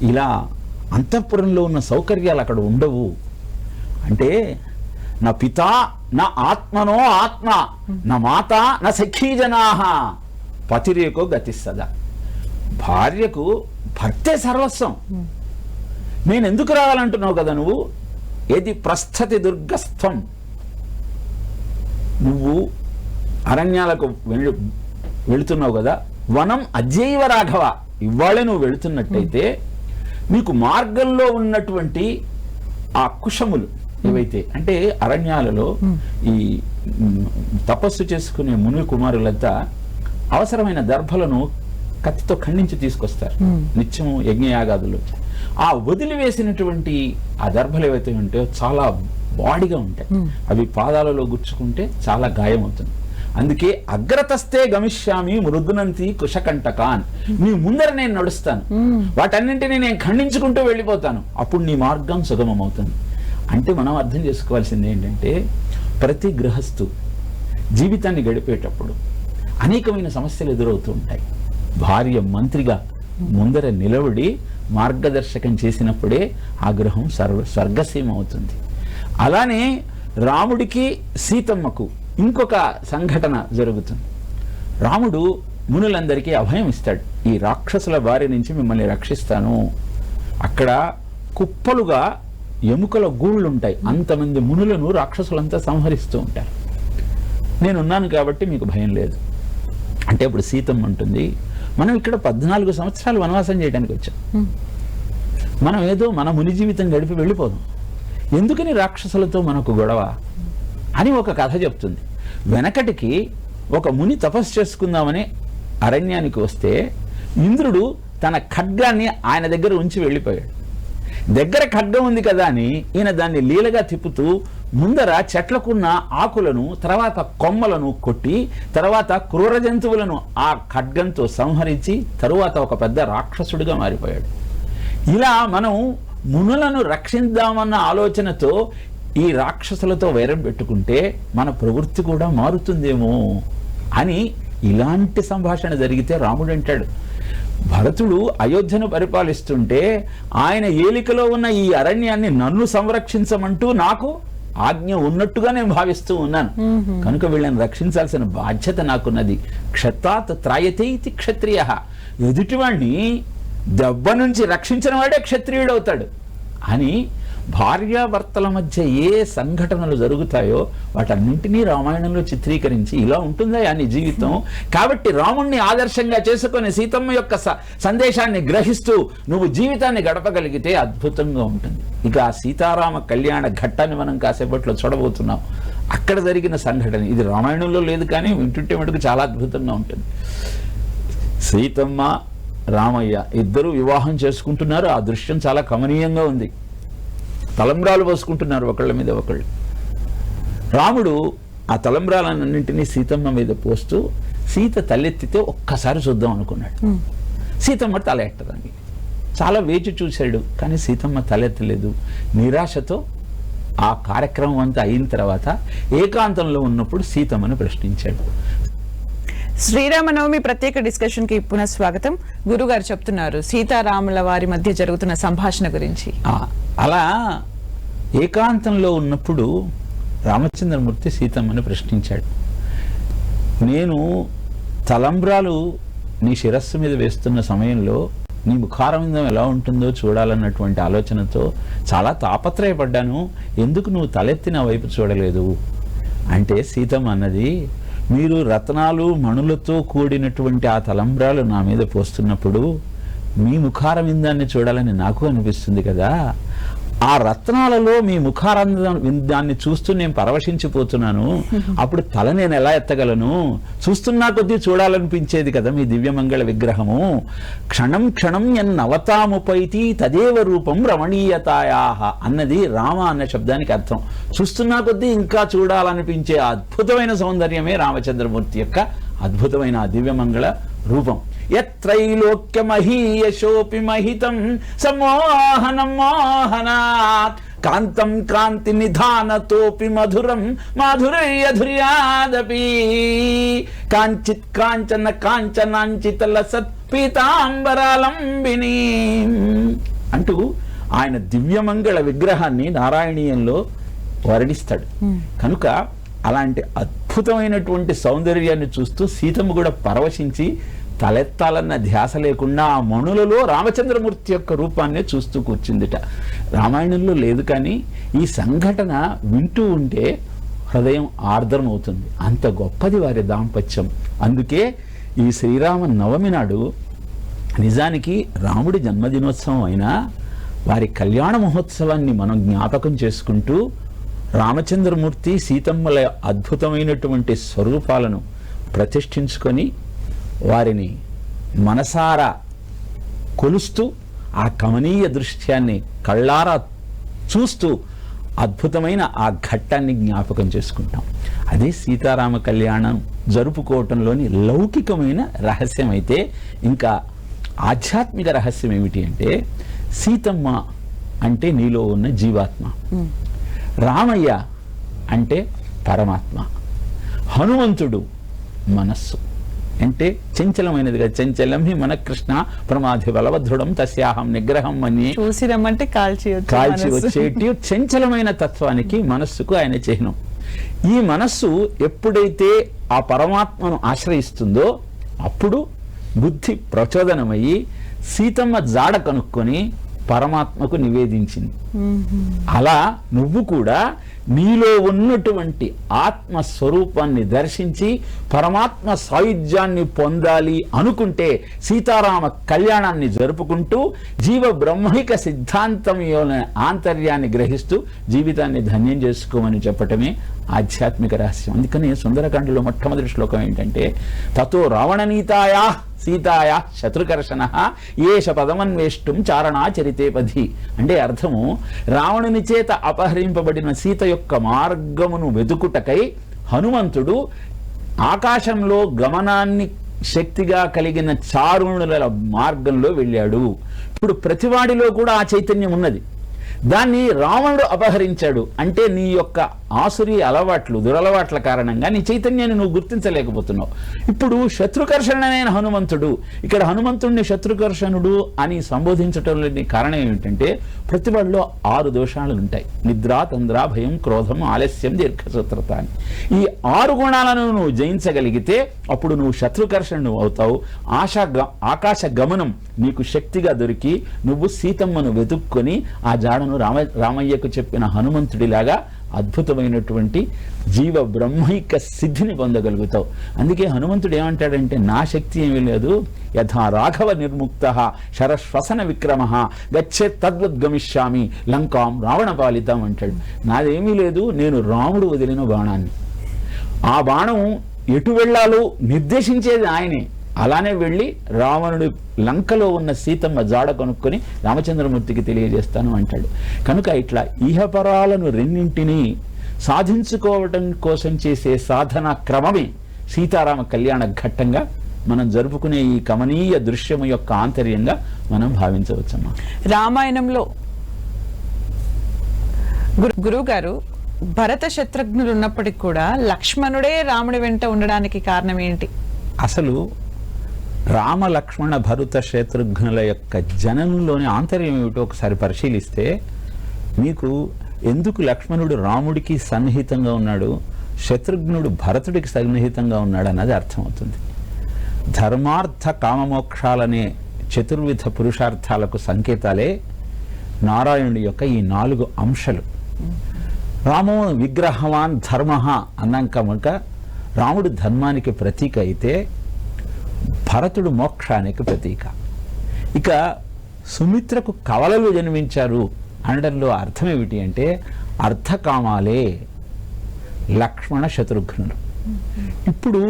ఇలా అంతఃపురంలో ఉన్న సౌకర్యాలు అక్కడ ఉండవు అంటే, నా పితా నా ఆత్మనో ఆత్మ నా మాత నా సఖీజనాహ పతిరేకో గతిస్తదా. భార్యకు భర్తే సర్వస్వం. నేను ఎందుకు రావాలంటున్నావు కదా నువ్వు, ఏది ప్రస్థతి దుర్గస్థం, నువ్వు అరణ్యాలకు వెళుతున్నావు కదా, వనం అజైవ రాఘవ, ఇవాళే నువ్వు వెళుతున్నట్టయితే మీకు మార్గంలో ఉన్నటువంటి ఆ కుశములు ఏవైతే అంటే అరణ్యాలలో ఈ తపస్సు చేసుకునే ముని కుమారులంతా అవసరమైన దర్భలను కత్తితో ఖండించి తీసుకొస్తారు నిత్యము యజ్ఞయాగాదులు. ఆ వదిలివేసినటువంటి ఆ దర్భలు ఏవైతే ఉంటాయో చాలా బాడీగా ఉంటాయి, అవి పాదాలలో గుచ్చుకుంటే చాలా గాయం అవుతుంది. అందుకే అగ్రతస్తే గమిష్యామి మృదునంతి కుశకంటకాన్, నీ ముందర నేను నడుస్తాను, వాటన్నింటినీ నేను ఖండించుకుంటూ వెళ్ళిపోతాను, అప్పుడు నీ మార్గం సుగమం అవుతుంది. అంటే మనం అర్థం చేసుకోవాల్సింది ఏంటంటే, ప్రతి గృహస్థు జీవితాన్ని గడిపేటప్పుడు అనేకమైన సమస్యలు ఎదురవుతూ ఉంటాయి. భార్య మంత్రిగా ముందర నిలబడి మార్గదర్శకం చేసినప్పుడే ఆ గృహం స్వర్గసీమ అవుతుంది. అలానే రాముడికి సీతమ్మకు ఇంకొక సంఘటన జరుగుతుంది. రాముడు మునులందరికీ అభయం ఇస్తాడు, ఈ రాక్షసుల బారి నుంచి మిమ్మల్ని రక్షిస్తాను. అక్కడ కుప్పలుగా ఎముకల గూళ్ళు ఉంటాయి, అంతమంది మునులను రాక్షసులంతా సంహరిస్తూ ఉంటారు. నేనున్నాను కాబట్టి మీకు భయం లేదు అంటే, ఇప్పుడు సీతమ్మ అంటుంది, మనం ఇక్కడ 14 సంవత్సరాలు వనవాసం చేయడానికి వచ్చాం, మనం ఏదో మన ముని జీవితం గడిపి వెళ్ళిపోదాం, ఎందుకని రాక్షసులతో మనకు గొడవ అని ఒక కథ చెప్తుంది. వెనకటికి ఒక ముని తపస్సు చేసుకుందామని అరణ్యానికి వస్తే ఇంద్రుడు తన ఖడ్గాన్ని ఆయన దగ్గర ఉంచి వెళ్ళిపోయాడు. దగ్గర ఖడ్గం ఉంది కదా అని ఈయన దాన్ని లీలగా తిప్పుతూ ముందర చెట్లకున్న ఆకులను, తర్వాత కొమ్మలను కొట్టి, తర్వాత క్రూర జంతువులను ఆ ఖడ్గంతో సంహరించి తరువాత ఒక పెద్ద రాక్షసుడిగా మారిపోయాడు. ఇలా మనం మునులను రక్షిద్దామన్న ఆలోచనతో ఈ రాక్షసులతో వైరం పెట్టుకుంటే మన ప్రవృత్తి కూడా మారుతుందేమో అని ఇలాంటి సంభాషణ జరిగితే రాముడు అంటాడు, భరతుడు అయోధ్యను పరిపాలిస్తుంటే ఆయన ఏలికలో ఉన్న ఈ అరణ్యాన్ని నన్ను సంరక్షించమంటూ నాకు ఆజ్ఞ ఉన్నట్టుగా నేను భావిస్తూ ఉన్నాను, కనుక వీళ్ళని రక్షించాల్సిన బాధ్యత నాకున్నది. క్షత్రాత్ త్రాయతే ఇతి క్షత్రియ, ఎదుటివాడిని దెబ్బ నుంచి రక్షించిన వాడే క్షత్రియుడు అవుతాడు అని భార్యాభర్తల మధ్య ఏ సంఘటనలు జరుగుతాయో వాటన్నింటినీ రామాయణంలో చిత్రీకరించి ఇలా ఉంటుందా నీ జీవితం. కాబట్టి రాముణ్ణి ఆదర్శంగా చేసుకొని సీతమ్మ యొక్క సందేశాన్ని గ్రహిస్తూ నువ్వు జీవితాన్ని గడపగలిగితే అద్భుతంగా ఉంటుంది. ఇక ఆ సీతారామ కళ్యాణ ఘట్టాన్ని మనం కాసేపట్లో చూడబోతున్నాం. అక్కడ జరిగిన సంఘటన ఇది రామాయణంలో లేదు, కానీ వింటుంటే మటుకు చాలా అద్భుతంగా ఉంటుంది. సీతమ్మ రామయ్య ఇద్దరు వివాహం చేసుకుంటున్నారు. ఆ దృశ్యం చాలా కమనీయంగా ఉంది. తలంబ్రాలు పోసుకుంటున్నారు ఒకళ్ళ మీద ఒకళ్ళు. రాముడు ఆ తలంబ్రాలన్నింటినీ సీతమ్మ మీద పోస్తూ సీత తలెత్తితే ఒక్కసారి చూద్దాం అనుకున్నాడు. సీతమ్మ తల ఎట్టడానికి చాలా వేచి చూశాడు, కానీ సీతమ్మ తలెత్తలేదు. నిరాశతో ఆ కార్యక్రమం అంతా అయిన తర్వాత ఏకాంతంలో ఉన్నప్పుడు సీతమ్మను ప్రశ్నించాడు. శ్రీరామనవమి ప్రత్యేక డిస్కషన్ కి పునః స్వాగతం. గురుగారు చెప్తున్నారు సీతారాముల వారి మధ్య జరుగుతున్న సంభాషణ గురించి. అలా ఏకాంతంలో ఉన్నప్పుడు రామచంద్రమూర్తి సీతమ్మను ప్రశ్నించాడు. నేను తలంబ్రాలు నీ శిరస్సు మీద వేస్తున్న సమయంలో నీ ముఖారవిందం ఎలా ఉంటుందో చూడాలన్నటువంటి ఆలోచనతో చాలా తాపత్రయపడ్డాను. ఎందుకు నువ్వు తలెత్తి నా వైపు చూడలేదు అంటే సీతమ్మ అన్నది, మీరు రత్నాలు మణులతో కూడినటువంటి ఆ తలంబ్రాలు నా మీద పోస్తున్నప్పుడు మీ ముఖారవిందాన్ని చూడాలని నాకు అనిపిస్తుంది కదా. ఆ రత్నాలలో మీ ముఖారవిందాన్ని చూస్తూ నేను పరవశించిపోతున్నాను. అప్పుడు తల నేను ఎలా ఎత్తగలను? చూస్తున్నా కొద్దీ చూడాలనిపించేది కదా మీ దివ్యమంగళ విగ్రహము. క్షణం క్షణం ఎన్నవతాముపైతి తదేవ రూపం రమణీయతాయాహ అన్నది రామ అన్న శబ్దానికి అర్థం. చూస్తున్నా కొద్దీ ఇంకా చూడాలనిపించే అద్భుతమైన సౌందర్యమే రామచంద్రమూర్తి యొక్క అద్భుతమైన దివ్యమంగళ రూపం. యత్రైలోక్యమహీయశోపి మహితం సమ్మోహనం మోహనాత్ కాంతం కాంతి నిధానతోపి మధురం మాధుర్యధుర్యాదపి కాంచిత్ కాంచన కాంచనాంచిత లసత్ పీతాంబరాలంబిని అంటూ ఆయన దివ్యమంగళ విగ్రహాన్ని నారాయణీయంలో వర్ణిస్తాడు. కనుక అలాంటి అద్భుతమైనటువంటి సౌందర్యాన్ని చూస్తూ సీతమ్మ కూడా పరవశించి తలెత్తాలన్న ధ్యాస లేకుండా ఆ మణులలో రామచంద్రమూర్తి యొక్క రూపాన్ని చూస్తూ కూర్చుందిట. రామాయణంలో లేదు, కానీ ఈ సంఘటన వింటూ ఉంటే హృదయం ఆర్ద్రమవుతుంది. అంత గొప్పది వారి దాంపత్యం. అందుకే ఈ శ్రీరామ నవమి నాడు నిజానికి రాముడి జన్మదినోత్సవం అయినా వారి కళ్యాణ మహోత్సవాన్ని మనం జ్ఞాపకం చేసుకుంటూ రామచంద్రమూర్తి సీతమ్మల అద్భుతమైనటువంటి స్వరూపాలను ప్రతిష్ఠించుకొని వారిని మనసారా కొలుస్తూ ఆ కమనీయ దృశ్యాన్ని కళ్ళారా చూస్తూ అద్భుతమైన ఆ ఘట్టాన్ని జ్ఞాపకం చేసుకుంటాం. అదే సీతారామ కళ్యాణం జరుపుకోవటంలోని లౌకికమైన రహస్యం. అయితే ఇంకా ఆధ్యాత్మిక రహస్యం ఏమిటి అంటే, సీతమ్మ అంటే నీలో ఉన్న జీవాత్మ, రామయ్య అంటే పరమాత్మ, హనుమంతుడు మనస్సు అంటే చంచలమైనదిగా చంచలం హి మన కృష్ణ ప్రమాధి బలవదృఢం తస్యాహం నిగ్రహం అని చూసిరమ్మంటే కాల్చి వచ్చేటి చంచలమైన తత్వానికి మనస్సుకు ఆయన చిహ్నం. ఈ మనస్సు ఎప్పుడైతే ఆ పరమాత్మను ఆశ్రయిస్తుందో అప్పుడు బుద్ధి ప్రచోదనమయ్యి సీతమ్మ జాడ కనుక్కొని పరమాత్మకు నివేదించింది. అలా నువ్వు కూడా నీలో ఉన్నటువంటి ఆత్మస్వరూపాన్ని దర్శించి పరమాత్మ సాయుధ్యాన్ని పొందాలి అనుకుంటే సీతారామ కళ్యాణాన్ని జరుపుకుంటూ జీవ బ్రహ్మైక సిద్ధాంతం ఆంతర్యాన్ని గ్రహిస్తూ జీవితాన్ని ధన్యం చేసుకోమని చెప్పటమే ఆధ్యాత్మిక రహస్యం. అందుకని సుందరకాండలో మొట్టమొదటి శ్లోకం ఏంటంటే, తతో రావణనీతాయా సీతాయా శత్రుకర్షణ ఏష పదమన్వేష్టం చారణాచరితే పది. అంటే అర్థము, రావణుని చేత అపహరింపబడిన సీత యొక్క మార్గమును వెతుకుటకై హనుమంతుడు ఆకాశంలో గమనాన్ని శక్తిగా కలిగిన చారుణుల మార్గంలో వెళ్ళాడు. ఇప్పుడు ప్రతివాడిలో కూడా ఆ చైతన్యం ఉన్నది. దాన్ని రావణుడు అపహరించాడు. అంటే నీ యొక్క ఆసురి అలవాట్లు దురలవాట్ల కారణంగా నీ చైతన్యాన్ని నువ్వు గుర్తించలేకపోతున్నావు. ఇప్పుడు శత్రుకర్షణైన హనుమంతుడు, ఇక్కడ హనుమంతుడిని శత్రుకర్షణుడు అని సంబోధించటంలోని కారణం ఏమిటంటే, ప్రతి వాళ్ళలో 6 దోషాలు ఉంటాయి. నిద్ర, తంద్ర, భయం, క్రోధం, ఆలస్యం, దీర్ఘసూత్రత అని. ఈ 6 గుణాలను నువ్వు జయించగలిగితే అప్పుడు నువ్వు శత్రుకర్షణుడు అవుతావు. ఆకాశ గమనం నీకు శక్తిగా దొరికి నువ్వు సీతమ్మను వెతుక్కొని ఆ జాడను రామయ్యకు చెప్పిన హనుమంతుడిలాగా అద్భుతమైనటువంటి జీవ బ్రహ్మైక సిద్ధిని పొందగలుగుతావు. అందుకే హనుమంతుడు ఏమంటాడంటే, నా శక్తి ఏమీ లేదు, యథా రాఘవ నిర్ముక్త శరశ్వసన విక్రమ గచ్చే తద్వద్గమిష్యామి లంకాం రావణ పాలితం అంటాడు. నాదేమీ లేదు, నేను రాముడు వదిలిన బాణాన్ని. ఆ బాణం ఎటు వెళ్ళాలో నిర్దేశించేది ఆయనే. అలానే వెళ్ళి రావణుడి లంకలో ఉన్న సీతమ్మ జాడ కొనుక్కొని రామచంద్రమూర్తికి తెలియజేస్తాను అంటాడు. కనుక ఇట్లా ఇహపరాలను రెండింటినీ సాధించుకోవటం కోసం చేసే సాధన క్రమమే సీతారామ కళ్యాణ ఘట్టంగా మనం జరుపుకునే ఈ కమనీయ దృశ్యము యొక్క ఆంతర్యంగా మనం భావించవచ్చమ్మా. రామాయణంలో గురువు గారు, భరత శత్రుఘ్నులు ఉన్నప్పటికీ కూడా లక్ష్మణుడే రాముడి వెంట ఉండడానికి కారణం ఏంటి? అసలు రామ లక్ష్మణ భరత శత్రుఘ్నుల యొక్క జనంలోని ఆంతర్యం ఏమిటో ఒకసారి పరిశీలిస్తే మీకు ఎందుకు లక్ష్మణుడు రాముడికి సన్నిహితంగా ఉన్నాడు, శత్రుఘ్నుడు భరతుడికి సన్నిహితంగా ఉన్నాడు అన్నది అర్థమవుతుంది. ధర్మార్థ కామమోక్షాలనే చతుర్విధ పురుషార్థాలకు సంకేతాలే నారాయణుడి యొక్క ఈ 4 అంశాలు. రామో విగ్రహవాన్ ధర్మ అన్నాం కనుక రాముడు ధర్మానికి ప్రతీక అయితే భరతుడు మోక్షానికి ప్రతీక. ఇక సుమిత్రకు కవలలు జన్మించారు అనడంలో అర్థం ఏమిటి అంటే అర్థకామాలే లక్ష్మణ శత్రుఘ్నులు. ఇప్పుడు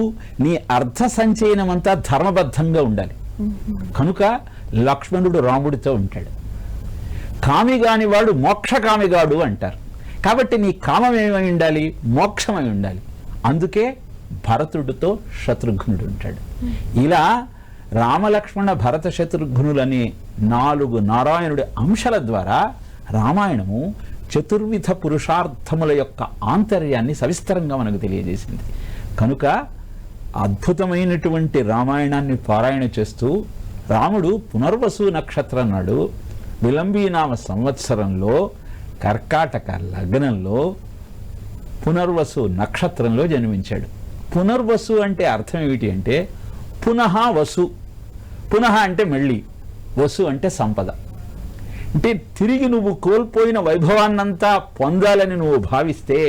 నీ అర్థ సంచయనం అంతా ధర్మబద్ధంగా ఉండాలి కనుక లక్ష్మణుడు రాముడితో ఉంటాడు. కామిగాని వాడు మోక్షకామిగాడు అంటారు. కాబట్టి నీ కామం ఏమై ఉండాలి, మోక్షమై ఉండాలి. అందుకే భరతుడితో శత్రుఘ్నుడు ఉంటాడు. ఇలా రామలక్ష్మణ భరత శత్రుఘ్నులని 4 నారాయణుడి అంశాల ద్వారా రామాయణము చతుర్విధ పురుషార్థముల యొక్క ఆంతర్యాన్ని సవిస్తరంగా మనకు తెలియజేసింది. కనుక అద్భుతమైనటువంటి రామాయణాన్ని పారాయణ చేస్తూ రాముడు పునర్వసు నక్షత్రం నాడు విలంబీనామ సంవత్సరంలో కర్కాటక లగ్నంలో పునర్వసు నక్షత్రంలో జన్మించాడు. పునర్వసు అంటే అర్థం ఏమిటి అంటే పునః వసు, పునః అంటే మళ్ళీ, వసు అంటే సంపద. అంటే తిరిగి నువ్వు కోల్పోయిన వైభవాన్నంతా పొందాలని నువ్వు భావిస్తే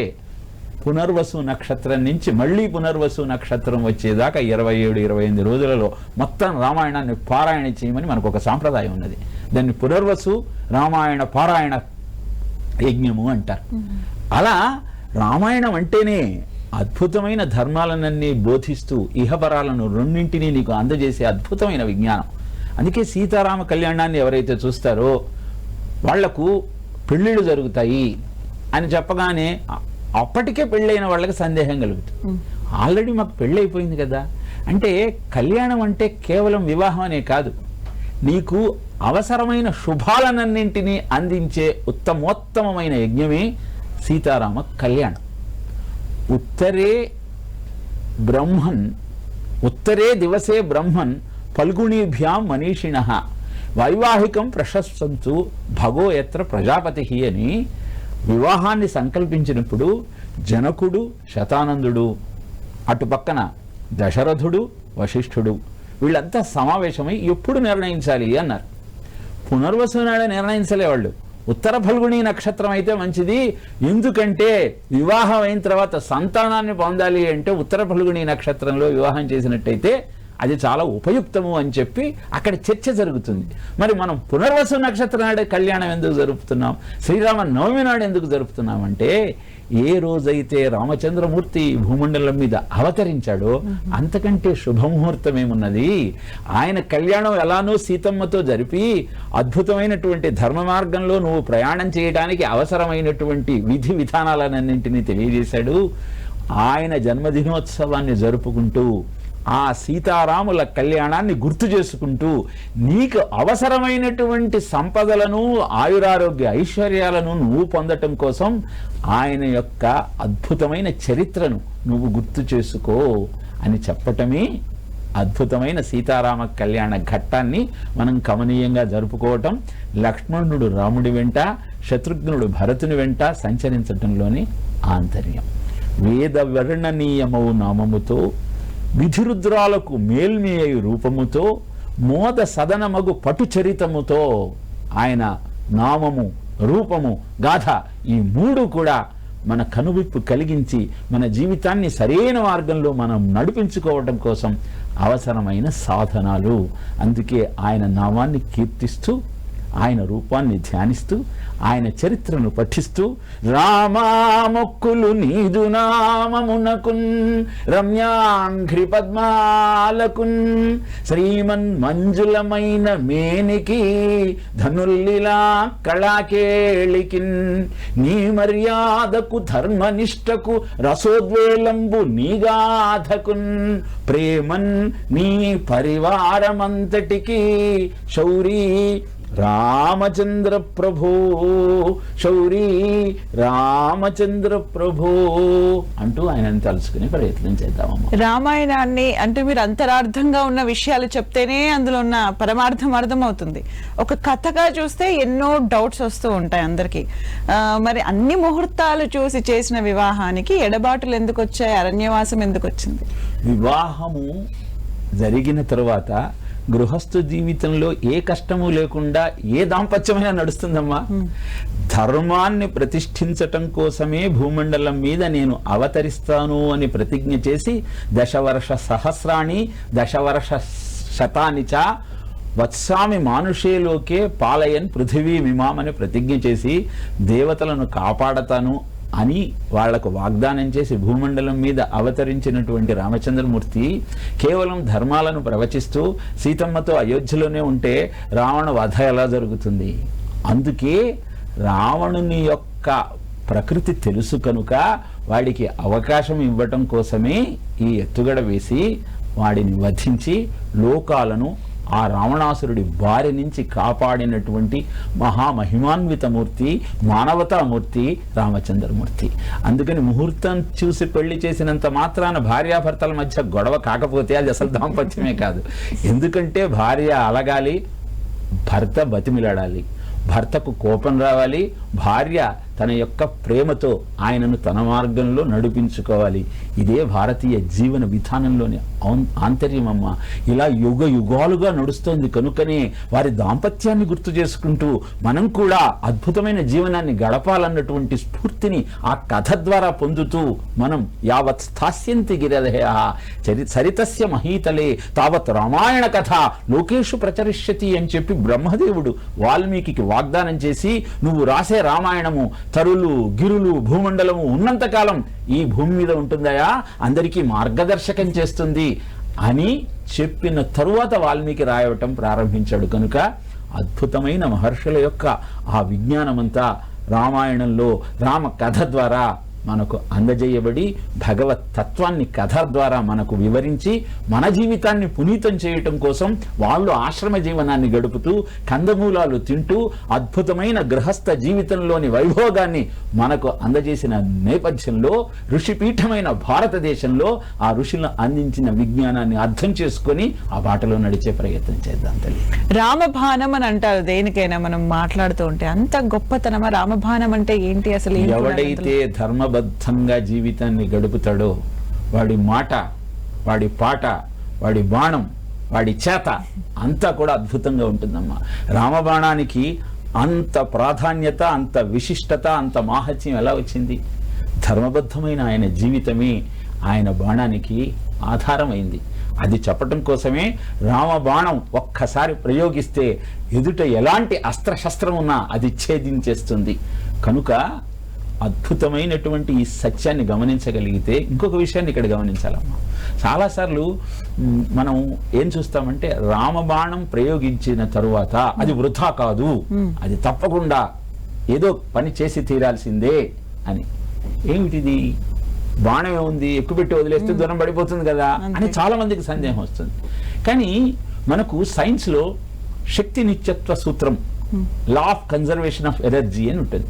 పునర్వసు నక్షత్రం నుంచి మళ్ళీ పునర్వసు నక్షత్రం వచ్చేదాకా 27-28 రోజులలో మొత్తం రామాయణాన్ని పారాయణ చేయమని మనకు ఒక సాంప్రదాయం ఉన్నది. దాన్ని పునర్వసు రామాయణ పారాయణ యజ్ఞము అంటారు. అలా రామాయణం అంటేనే అద్భుతమైన ధర్మాలనన్నీ బోధిస్తూ ఇహపరాలను రెండింటినీ నీకు అందజేసే అద్భుతమైన విజ్ఞానం. అందుకే సీతారామ కళ్యాణాన్ని ఎవరైతే చూస్తారో వాళ్లకు పెళ్ళిళ్ళు జరుగుతాయి అని చెప్పగానే అప్పటికే పెళ్ళైన వాళ్ళకి సందేహం కలుగుతుంది. ఆల్రెడీ మాకు పెళ్ళి అయిపోయింది కదా అంటే కళ్యాణం అంటే కేవలం వివాహం అనే కాదు, నీకు అవసరమైన శుభాలనన్నింటినీ అందించే ఉత్తమోత్తమైన యజ్ఞమే సీతారామ కళ్యాణం. ఉత్తరే దివసే బ్రహ్మన్ ఫల్గుణీభ్యాం మనీషిణః వైవాహికం ప్రశస్తంతు భగో యత్ర ప్రజాపతి అని వివాహాన్ని సంకల్పించినప్పుడు జనకుడు శతానందుడు, అటు పక్కన దశరథుడు వశిష్ఠుడు వీళ్ళంతా సమావేశమై ఎప్పుడు నిర్ణయించాలి అన్నారు. పునర్వసు నాడే నిర్ణయించలే వాళ్ళు. ఉత్తర ఫల్గుణి నక్షత్రం అయితే మంచిది, ఎందుకంటే వివాహం అయిన తర్వాత సంతానాన్ని పొందాలి అంటే ఉత్తర ఫల్గుణి నక్షత్రంలో వివాహం చేసినట్టయితే అది చాలా ఉపయుక్తము అని చెప్పి అక్కడ చర్చ జరుగుతుంది. మరి మనం పునర్వసు నక్షత్రం నాడే కళ్యాణం ఎందుకు జరుపుతున్నాం, శ్రీరామ నవమి నాడు ఎందుకు జరుపుతున్నాం అంటే ఏ రోజైతే రామచంద్రమూర్తి భూమండలం మీద అవతరించాడో అంతకంటే శుభముహూర్తం ఏమున్నది. ఆయన కళ్యాణం ఎలానో సీతమ్మతో జరిపి అద్భుతమైనటువంటి ధర్మ మార్గంలో నువ్వు ప్రయాణం చేయడానికి అవసరమైనటువంటి విధి విధానాలన్నింటినీ తెలియజేశాడు. ఆయన జన్మదినోత్సవాన్ని జరుపుకుంటూ ఆ సీతారాముల కళ్యాణాన్ని గుర్తు చేసుకుంటూ నీకు అవసరమైనటువంటి సంపదలను ఆయురారోగ్య ఐశ్వర్యాలను నువ్వు పొందటం కోసం ఆయన యొక్క అద్భుతమైన చరిత్రను నువ్వు గుర్తు చేసుకో అని చెప్పటమే అద్భుతమైన సీతారామ కళ్యాణ ఘట్టాన్ని మనం కమనీయంగా జరుపుకోవటం, లక్ష్మణుడు రాముడి వెంట శత్రుఘ్నుడు భరతుని వెంట సంచరించటంలోని ఆంతర్యం. వేద వర్ణనీయమౌ నామముతో విధిరుద్రాలకు మేల్మేయు రూపముతో మోద సదనమగు పటు చరితముతో ఆయన నామము రూపము గాథ ఈ 3 కూడా మన కనువిప్పు కలిగించి మన జీవితాన్ని సరైన మార్గంలో మనం నడిపించుకోవడం కోసం అవసరమైన సాధనాలు. అందుకే ఆయన నామాన్ని కీర్తిస్తూ ఆయన రూపాన్ని ధ్యానిస్తూ ఆయన చరిత్రను పఠిస్తూ రామామొక్కులు నీదు నామమునకున్ రమ్యాంఘ్రి పద్మాలకున్ శ్రీమన్ మంజులమైన మేనికి ధనుల్లిలా కళాకేళికిన్ నీ మర్యాదకు ధర్మనిష్టకు రసోద్వేలంబు నీగాధకున్ ప్రేమన్ నీ పరివారమంతటికి శౌరీ రామచంద్ర ప్రభో శౌరీ రామచంద్ర ప్రభో అంటూ ఆయనను తలుచుకునే ప్రయత్నం చేద్దామమ్మా. రామాయణాన్ని అంటే మీరు అంతరార్థంగా ఉన్న విషయాలు చెప్తేనే అందులో ఉన్న పరమార్థం అర్థమవుతుంది. ఒక కథగా చూస్తే ఎన్నో డౌట్స్ వస్తూ ఉంటాయి అందరికి. మరి అన్ని ముహూర్తాలు చూసి చేసిన వివాహానికి ఎడబాటులు ఎందుకు వచ్చాయి, అరణ్యవాసం ఎందుకు వచ్చింది? వివాహము జరిగిన తరువాత గృహస్థు జీవితంలో ఏ కష్టము లేకుండా ఏ దాంపత్యమైనా నడుస్తుందమ్మా. ధర్మాన్ని ప్రతిష్ఠించటం కోసమే భూమండలం మీద నేను అవతరిస్తాను అని ప్రతిజ్ఞ చేసి దశవర్ష సహస్రాణి దశవర్ష శతాని చ వత్సామి మానుషేలోకే పాలయన్ పృథివీమిమాం అని ప్రతిజ్ఞ చేసి దేవతలను కాపాడతాను అని వాళ్లకు వాగ్దానం చేసి భూమండలం మీద అవతరించినటువంటి రామచంద్రమూర్తి కేవలం ధర్మాలను ప్రవచిస్తూ సీతమ్మతో అయోధ్యలోనే ఉంటే రావణ వధ ఎలా జరుగుతుంది? అందుకే రావణుని యొక్క ప్రకృతి తెలుసు కనుక వాడికి అవకాశం ఇవ్వటం కోసమే ఈ ఎత్తుగడ వేసి వాడిని వధించి లోకాలను ఆ రావణాసురుడి బారి నుంచి కాపాడినటువంటి మహామహిమాన్విత మూర్తి, మానవతామూర్తి రామచంద్రమూర్తి. అందుకని ముహూర్తం చూసి పెళ్లి చేసినంత మాత్రాన భార్యాభర్తల మధ్య గొడవ కాకపోతే అది అసలు దాంపత్యమే కాదు. ఎందుకంటే భార్య అలగాలి, భర్త బతిమిలాడాలి, భర్తకు కోపం రావాలి, భార్య తన యొక్క ప్రేమతో ఆయనను తన మార్గంలో నడిపించుకోవాలి. ఇదే భారతీయ జీవన విధానంలోని ఆంతర్యమమ్మ. ఇలా యుగ యుగాలుగా నడుస్తోంది కనుకనే వారి దాంపత్యాన్ని గుర్తు చేసుకుంటూ మనం కూడా అద్భుతమైన జీవనాన్ని గడపాలన్నటువంటి స్ఫూర్తిని ఆ కథ ద్వారా పొందుతూ మనం యావత్ స్థాస్యంతి గిరదయ చరితస్య మహీతలే తావత్ రామాయణ కథ లోకేషు ప్రచరిష్యతి అని చెప్పి బ్రహ్మదేవుడు వాల్మీకి వాగ్దానం చేసి, నువ్వు రాసే రామాయణము తరులు గిరులు భూమండలము ఉన్నంతకాలం ఈ భూమి మీద ఉంటుందయా, అందరికీ మార్గదర్శకం చేస్తుంది అని చెప్పిన తరువాత వాల్మీకి రాయటం ప్రారంభించాడు. కనుక అద్భుతమైన మహర్షుల యొక్క ఆ విజ్ఞానమంతా రామాయణంలో రామ కథ ద్వారా మనకు అందజేయబడి భగవత్ తత్వాన్ని కథ ద్వారా మనకు వివరించి మన జీవితాన్ని పునీతం చేయటం కోసం వాళ్ళు ఆశ్రమ జీవనాన్ని గడుపుతూ కందమూలాలు తింటూ అద్భుతమైన గృహస్థ జీవితంలోని వైభోగాన్ని మనకు అందజేసిన నేపథ్యంలో ఋషిపీఠమైన భారతదేశంలో ఆ ఋషులను అందించిన విజ్ఞానాన్ని అర్థం చేసుకొని ఆ బాటలో నడిచే ప్రయత్నం చేద్దాం తల్లి. రామబాణం అని అంటారు దేనికైనా మనం మాట్లాడుతూ ఉంటే. అంత గొప్పతనమా రామబాణం అంటే ఏంటి అసలు? ఎవడైతే ధర్మబద్ధంగా జీవితాన్ని గడుపుతాడో వాడి మాట, వాడి పాట, వాడి బాణం, వాడి చేత అంతా కూడా అద్భుతంగా ఉంటుందమ్మా. రామబాణానికి అంత ప్రాధాన్యత, అంత విశిష్టత, అంత మాహత్యం ఎలా వచ్చింది? ధర్మబద్ధమైన ఆయన జీవితమే ఆయన బాణానికి ఆధారమైంది. అది చెప్పటం కోసమే రామబాణం ఒక్కసారి ప్రయోగిస్తే ఎదుట ఎలాంటి అస్త్రశస్త్రం ఉన్నా అది ఛేదించేస్తుంది. కనుక అద్భుతమైనటువంటి ఈ సత్యాన్ని గమనించగలిగితే ఇంకొక విషయాన్ని ఇక్కడ గమనించాలమ్మా. చాలాసార్లు మనం ఏం చూస్తామంటే రామబాణం ప్రయోగించిన తరువాత అది వృధా కాదు, అది తప్పకుండా ఏదో పని చేసి తీరాల్సిందే అని. ఏమిటిది? బాణం ఏముంది, ఎక్కుపెట్టి వదిలేస్తే దూరం పడిపోతుంది కదా అని చాలా మందికి సందేహం వస్తుంది. కానీ మనకు సైన్స్లో శక్తి నిత్యత్వ సూత్రం, law of conservation of energy అని ఉంటుంది.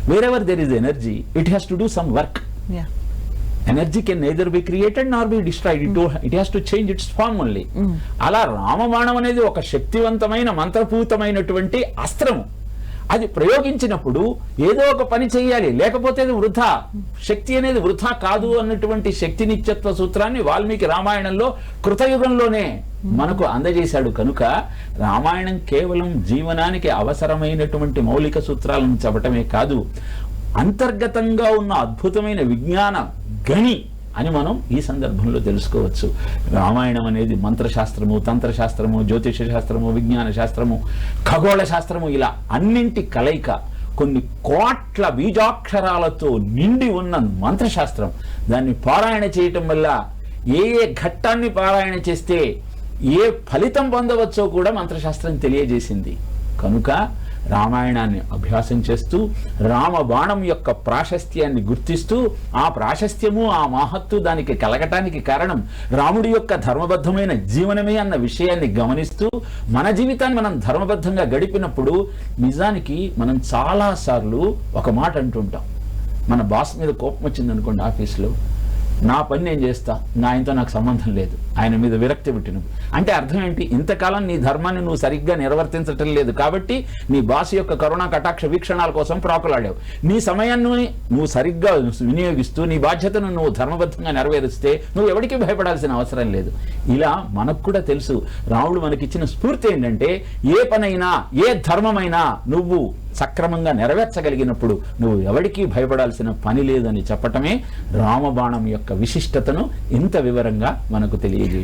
Wherever there is energy, it has to do some work. Yeah. Energy can neither be created nor be destroyed. It has to change its form only. అలా రామబాణం అనేది ఒక శక్తివంతమైన మంత్రపూతమైనటువంటి అస్త్రము. అది ప్రయోగించినప్పుడు ఏదో ఒక పని చేయాలి, లేకపోతే అది వృధా. శక్తి అనేది వృధా కాదు అన్నటువంటి శక్తి నిత్యత్వ సూత్రాన్ని వాల్మీకి రామాయణంలో కృతయుగంలోనే మనకు అందజేశాడు. కనుక రామాయణం కేవలం జీవనానికి అవసరమైనటువంటి మౌలిక సూత్రాలను చెప్పటమే కాదు, అంతర్గతంగా ఉన్న అద్భుతమైన విజ్ఞాన గణి అని మనం ఈ సందర్భంలో తెలుసుకోవచ్చు. రామాయణం అనేది మంత్రశాస్త్రము, తంత్రశాస్త్రము, జ్యోతిష శాస్త్రము, విజ్ఞాన శాస్త్రము, ఖగోళ శాస్త్రము, ఇలా అన్నింటి కలయిక. కొన్ని కోట్ల బీజాక్షరాలతో నిండి ఉన్న మంత్రశాస్త్రం. దాన్ని పారాయణ చేయటం వల్ల ఏ ఏ ఘట్టాన్ని పారాయణ చేస్తే ఏ ఫలితం పొందవచ్చో కూడా మంత్రశాస్త్రం తెలియజేసింది. కనుక రామాయణాన్ని అభ్యాసం చేస్తూ రామబాణం యొక్క ప్రాశస్త్యాన్ని గుర్తిస్తూ ఆ ప్రాశస్త్యము ఆ మహత్తు దానికి కలగటానికి కారణం రాముడి యొక్క ధర్మబద్ధమైన జీవనమే అన్న విషయాన్ని గమనిస్తూ మన జీవితాన్ని మనం ధర్మబద్ధంగా గడిపినప్పుడు నిజానికి మనం చాలాసార్లు ఒక మాట అంటుంటాం. మన బాస్ మీద కోపం వచ్చింది అనుకోండి ఆఫీస్లో, నా పని నేను చేస్తా, ఆయనతో నాకు సంబంధం లేదు, ఆయన మీద విరక్తి పుట్టినప్పుడు. అంటే అర్థం ఏంటి? ఇంతకాలం నీ ధర్మాన్ని నువ్వు సరిగ్గా నిర్వర్తించటం లేదు కాబట్టి నీ బాస్ యొక్క కరుణా కటాక్ష వీక్షణాల కోసం ప్రాకులాడావు. నీ సమయాన్ని నువ్వు సరిగ్గా వినియోగిస్తూ నీ బాధ్యతను నువ్వు ధర్మబద్ధంగా నెరవేరుస్తే నువ్వు ఎవరికి భయపడాల్సిన అవసరం లేదు. ఇలా మనకు కూడా తెలుసు, రాముడు మనకిచ్చిన స్ఫూర్తి ఏంటంటే ఏ పనైనా ఏ ధర్మమైనా నువ్వు సక్రమంగా నెరవేర్చగలిగినప్పుడు నువ్వు ఎవరికీ భయపడాల్సిన పని లేదని చెప్పటమే రామబాణం యొక్క విశిష్టతను ఇంత వివరంగా మనకు తెలియజేస్తుంది.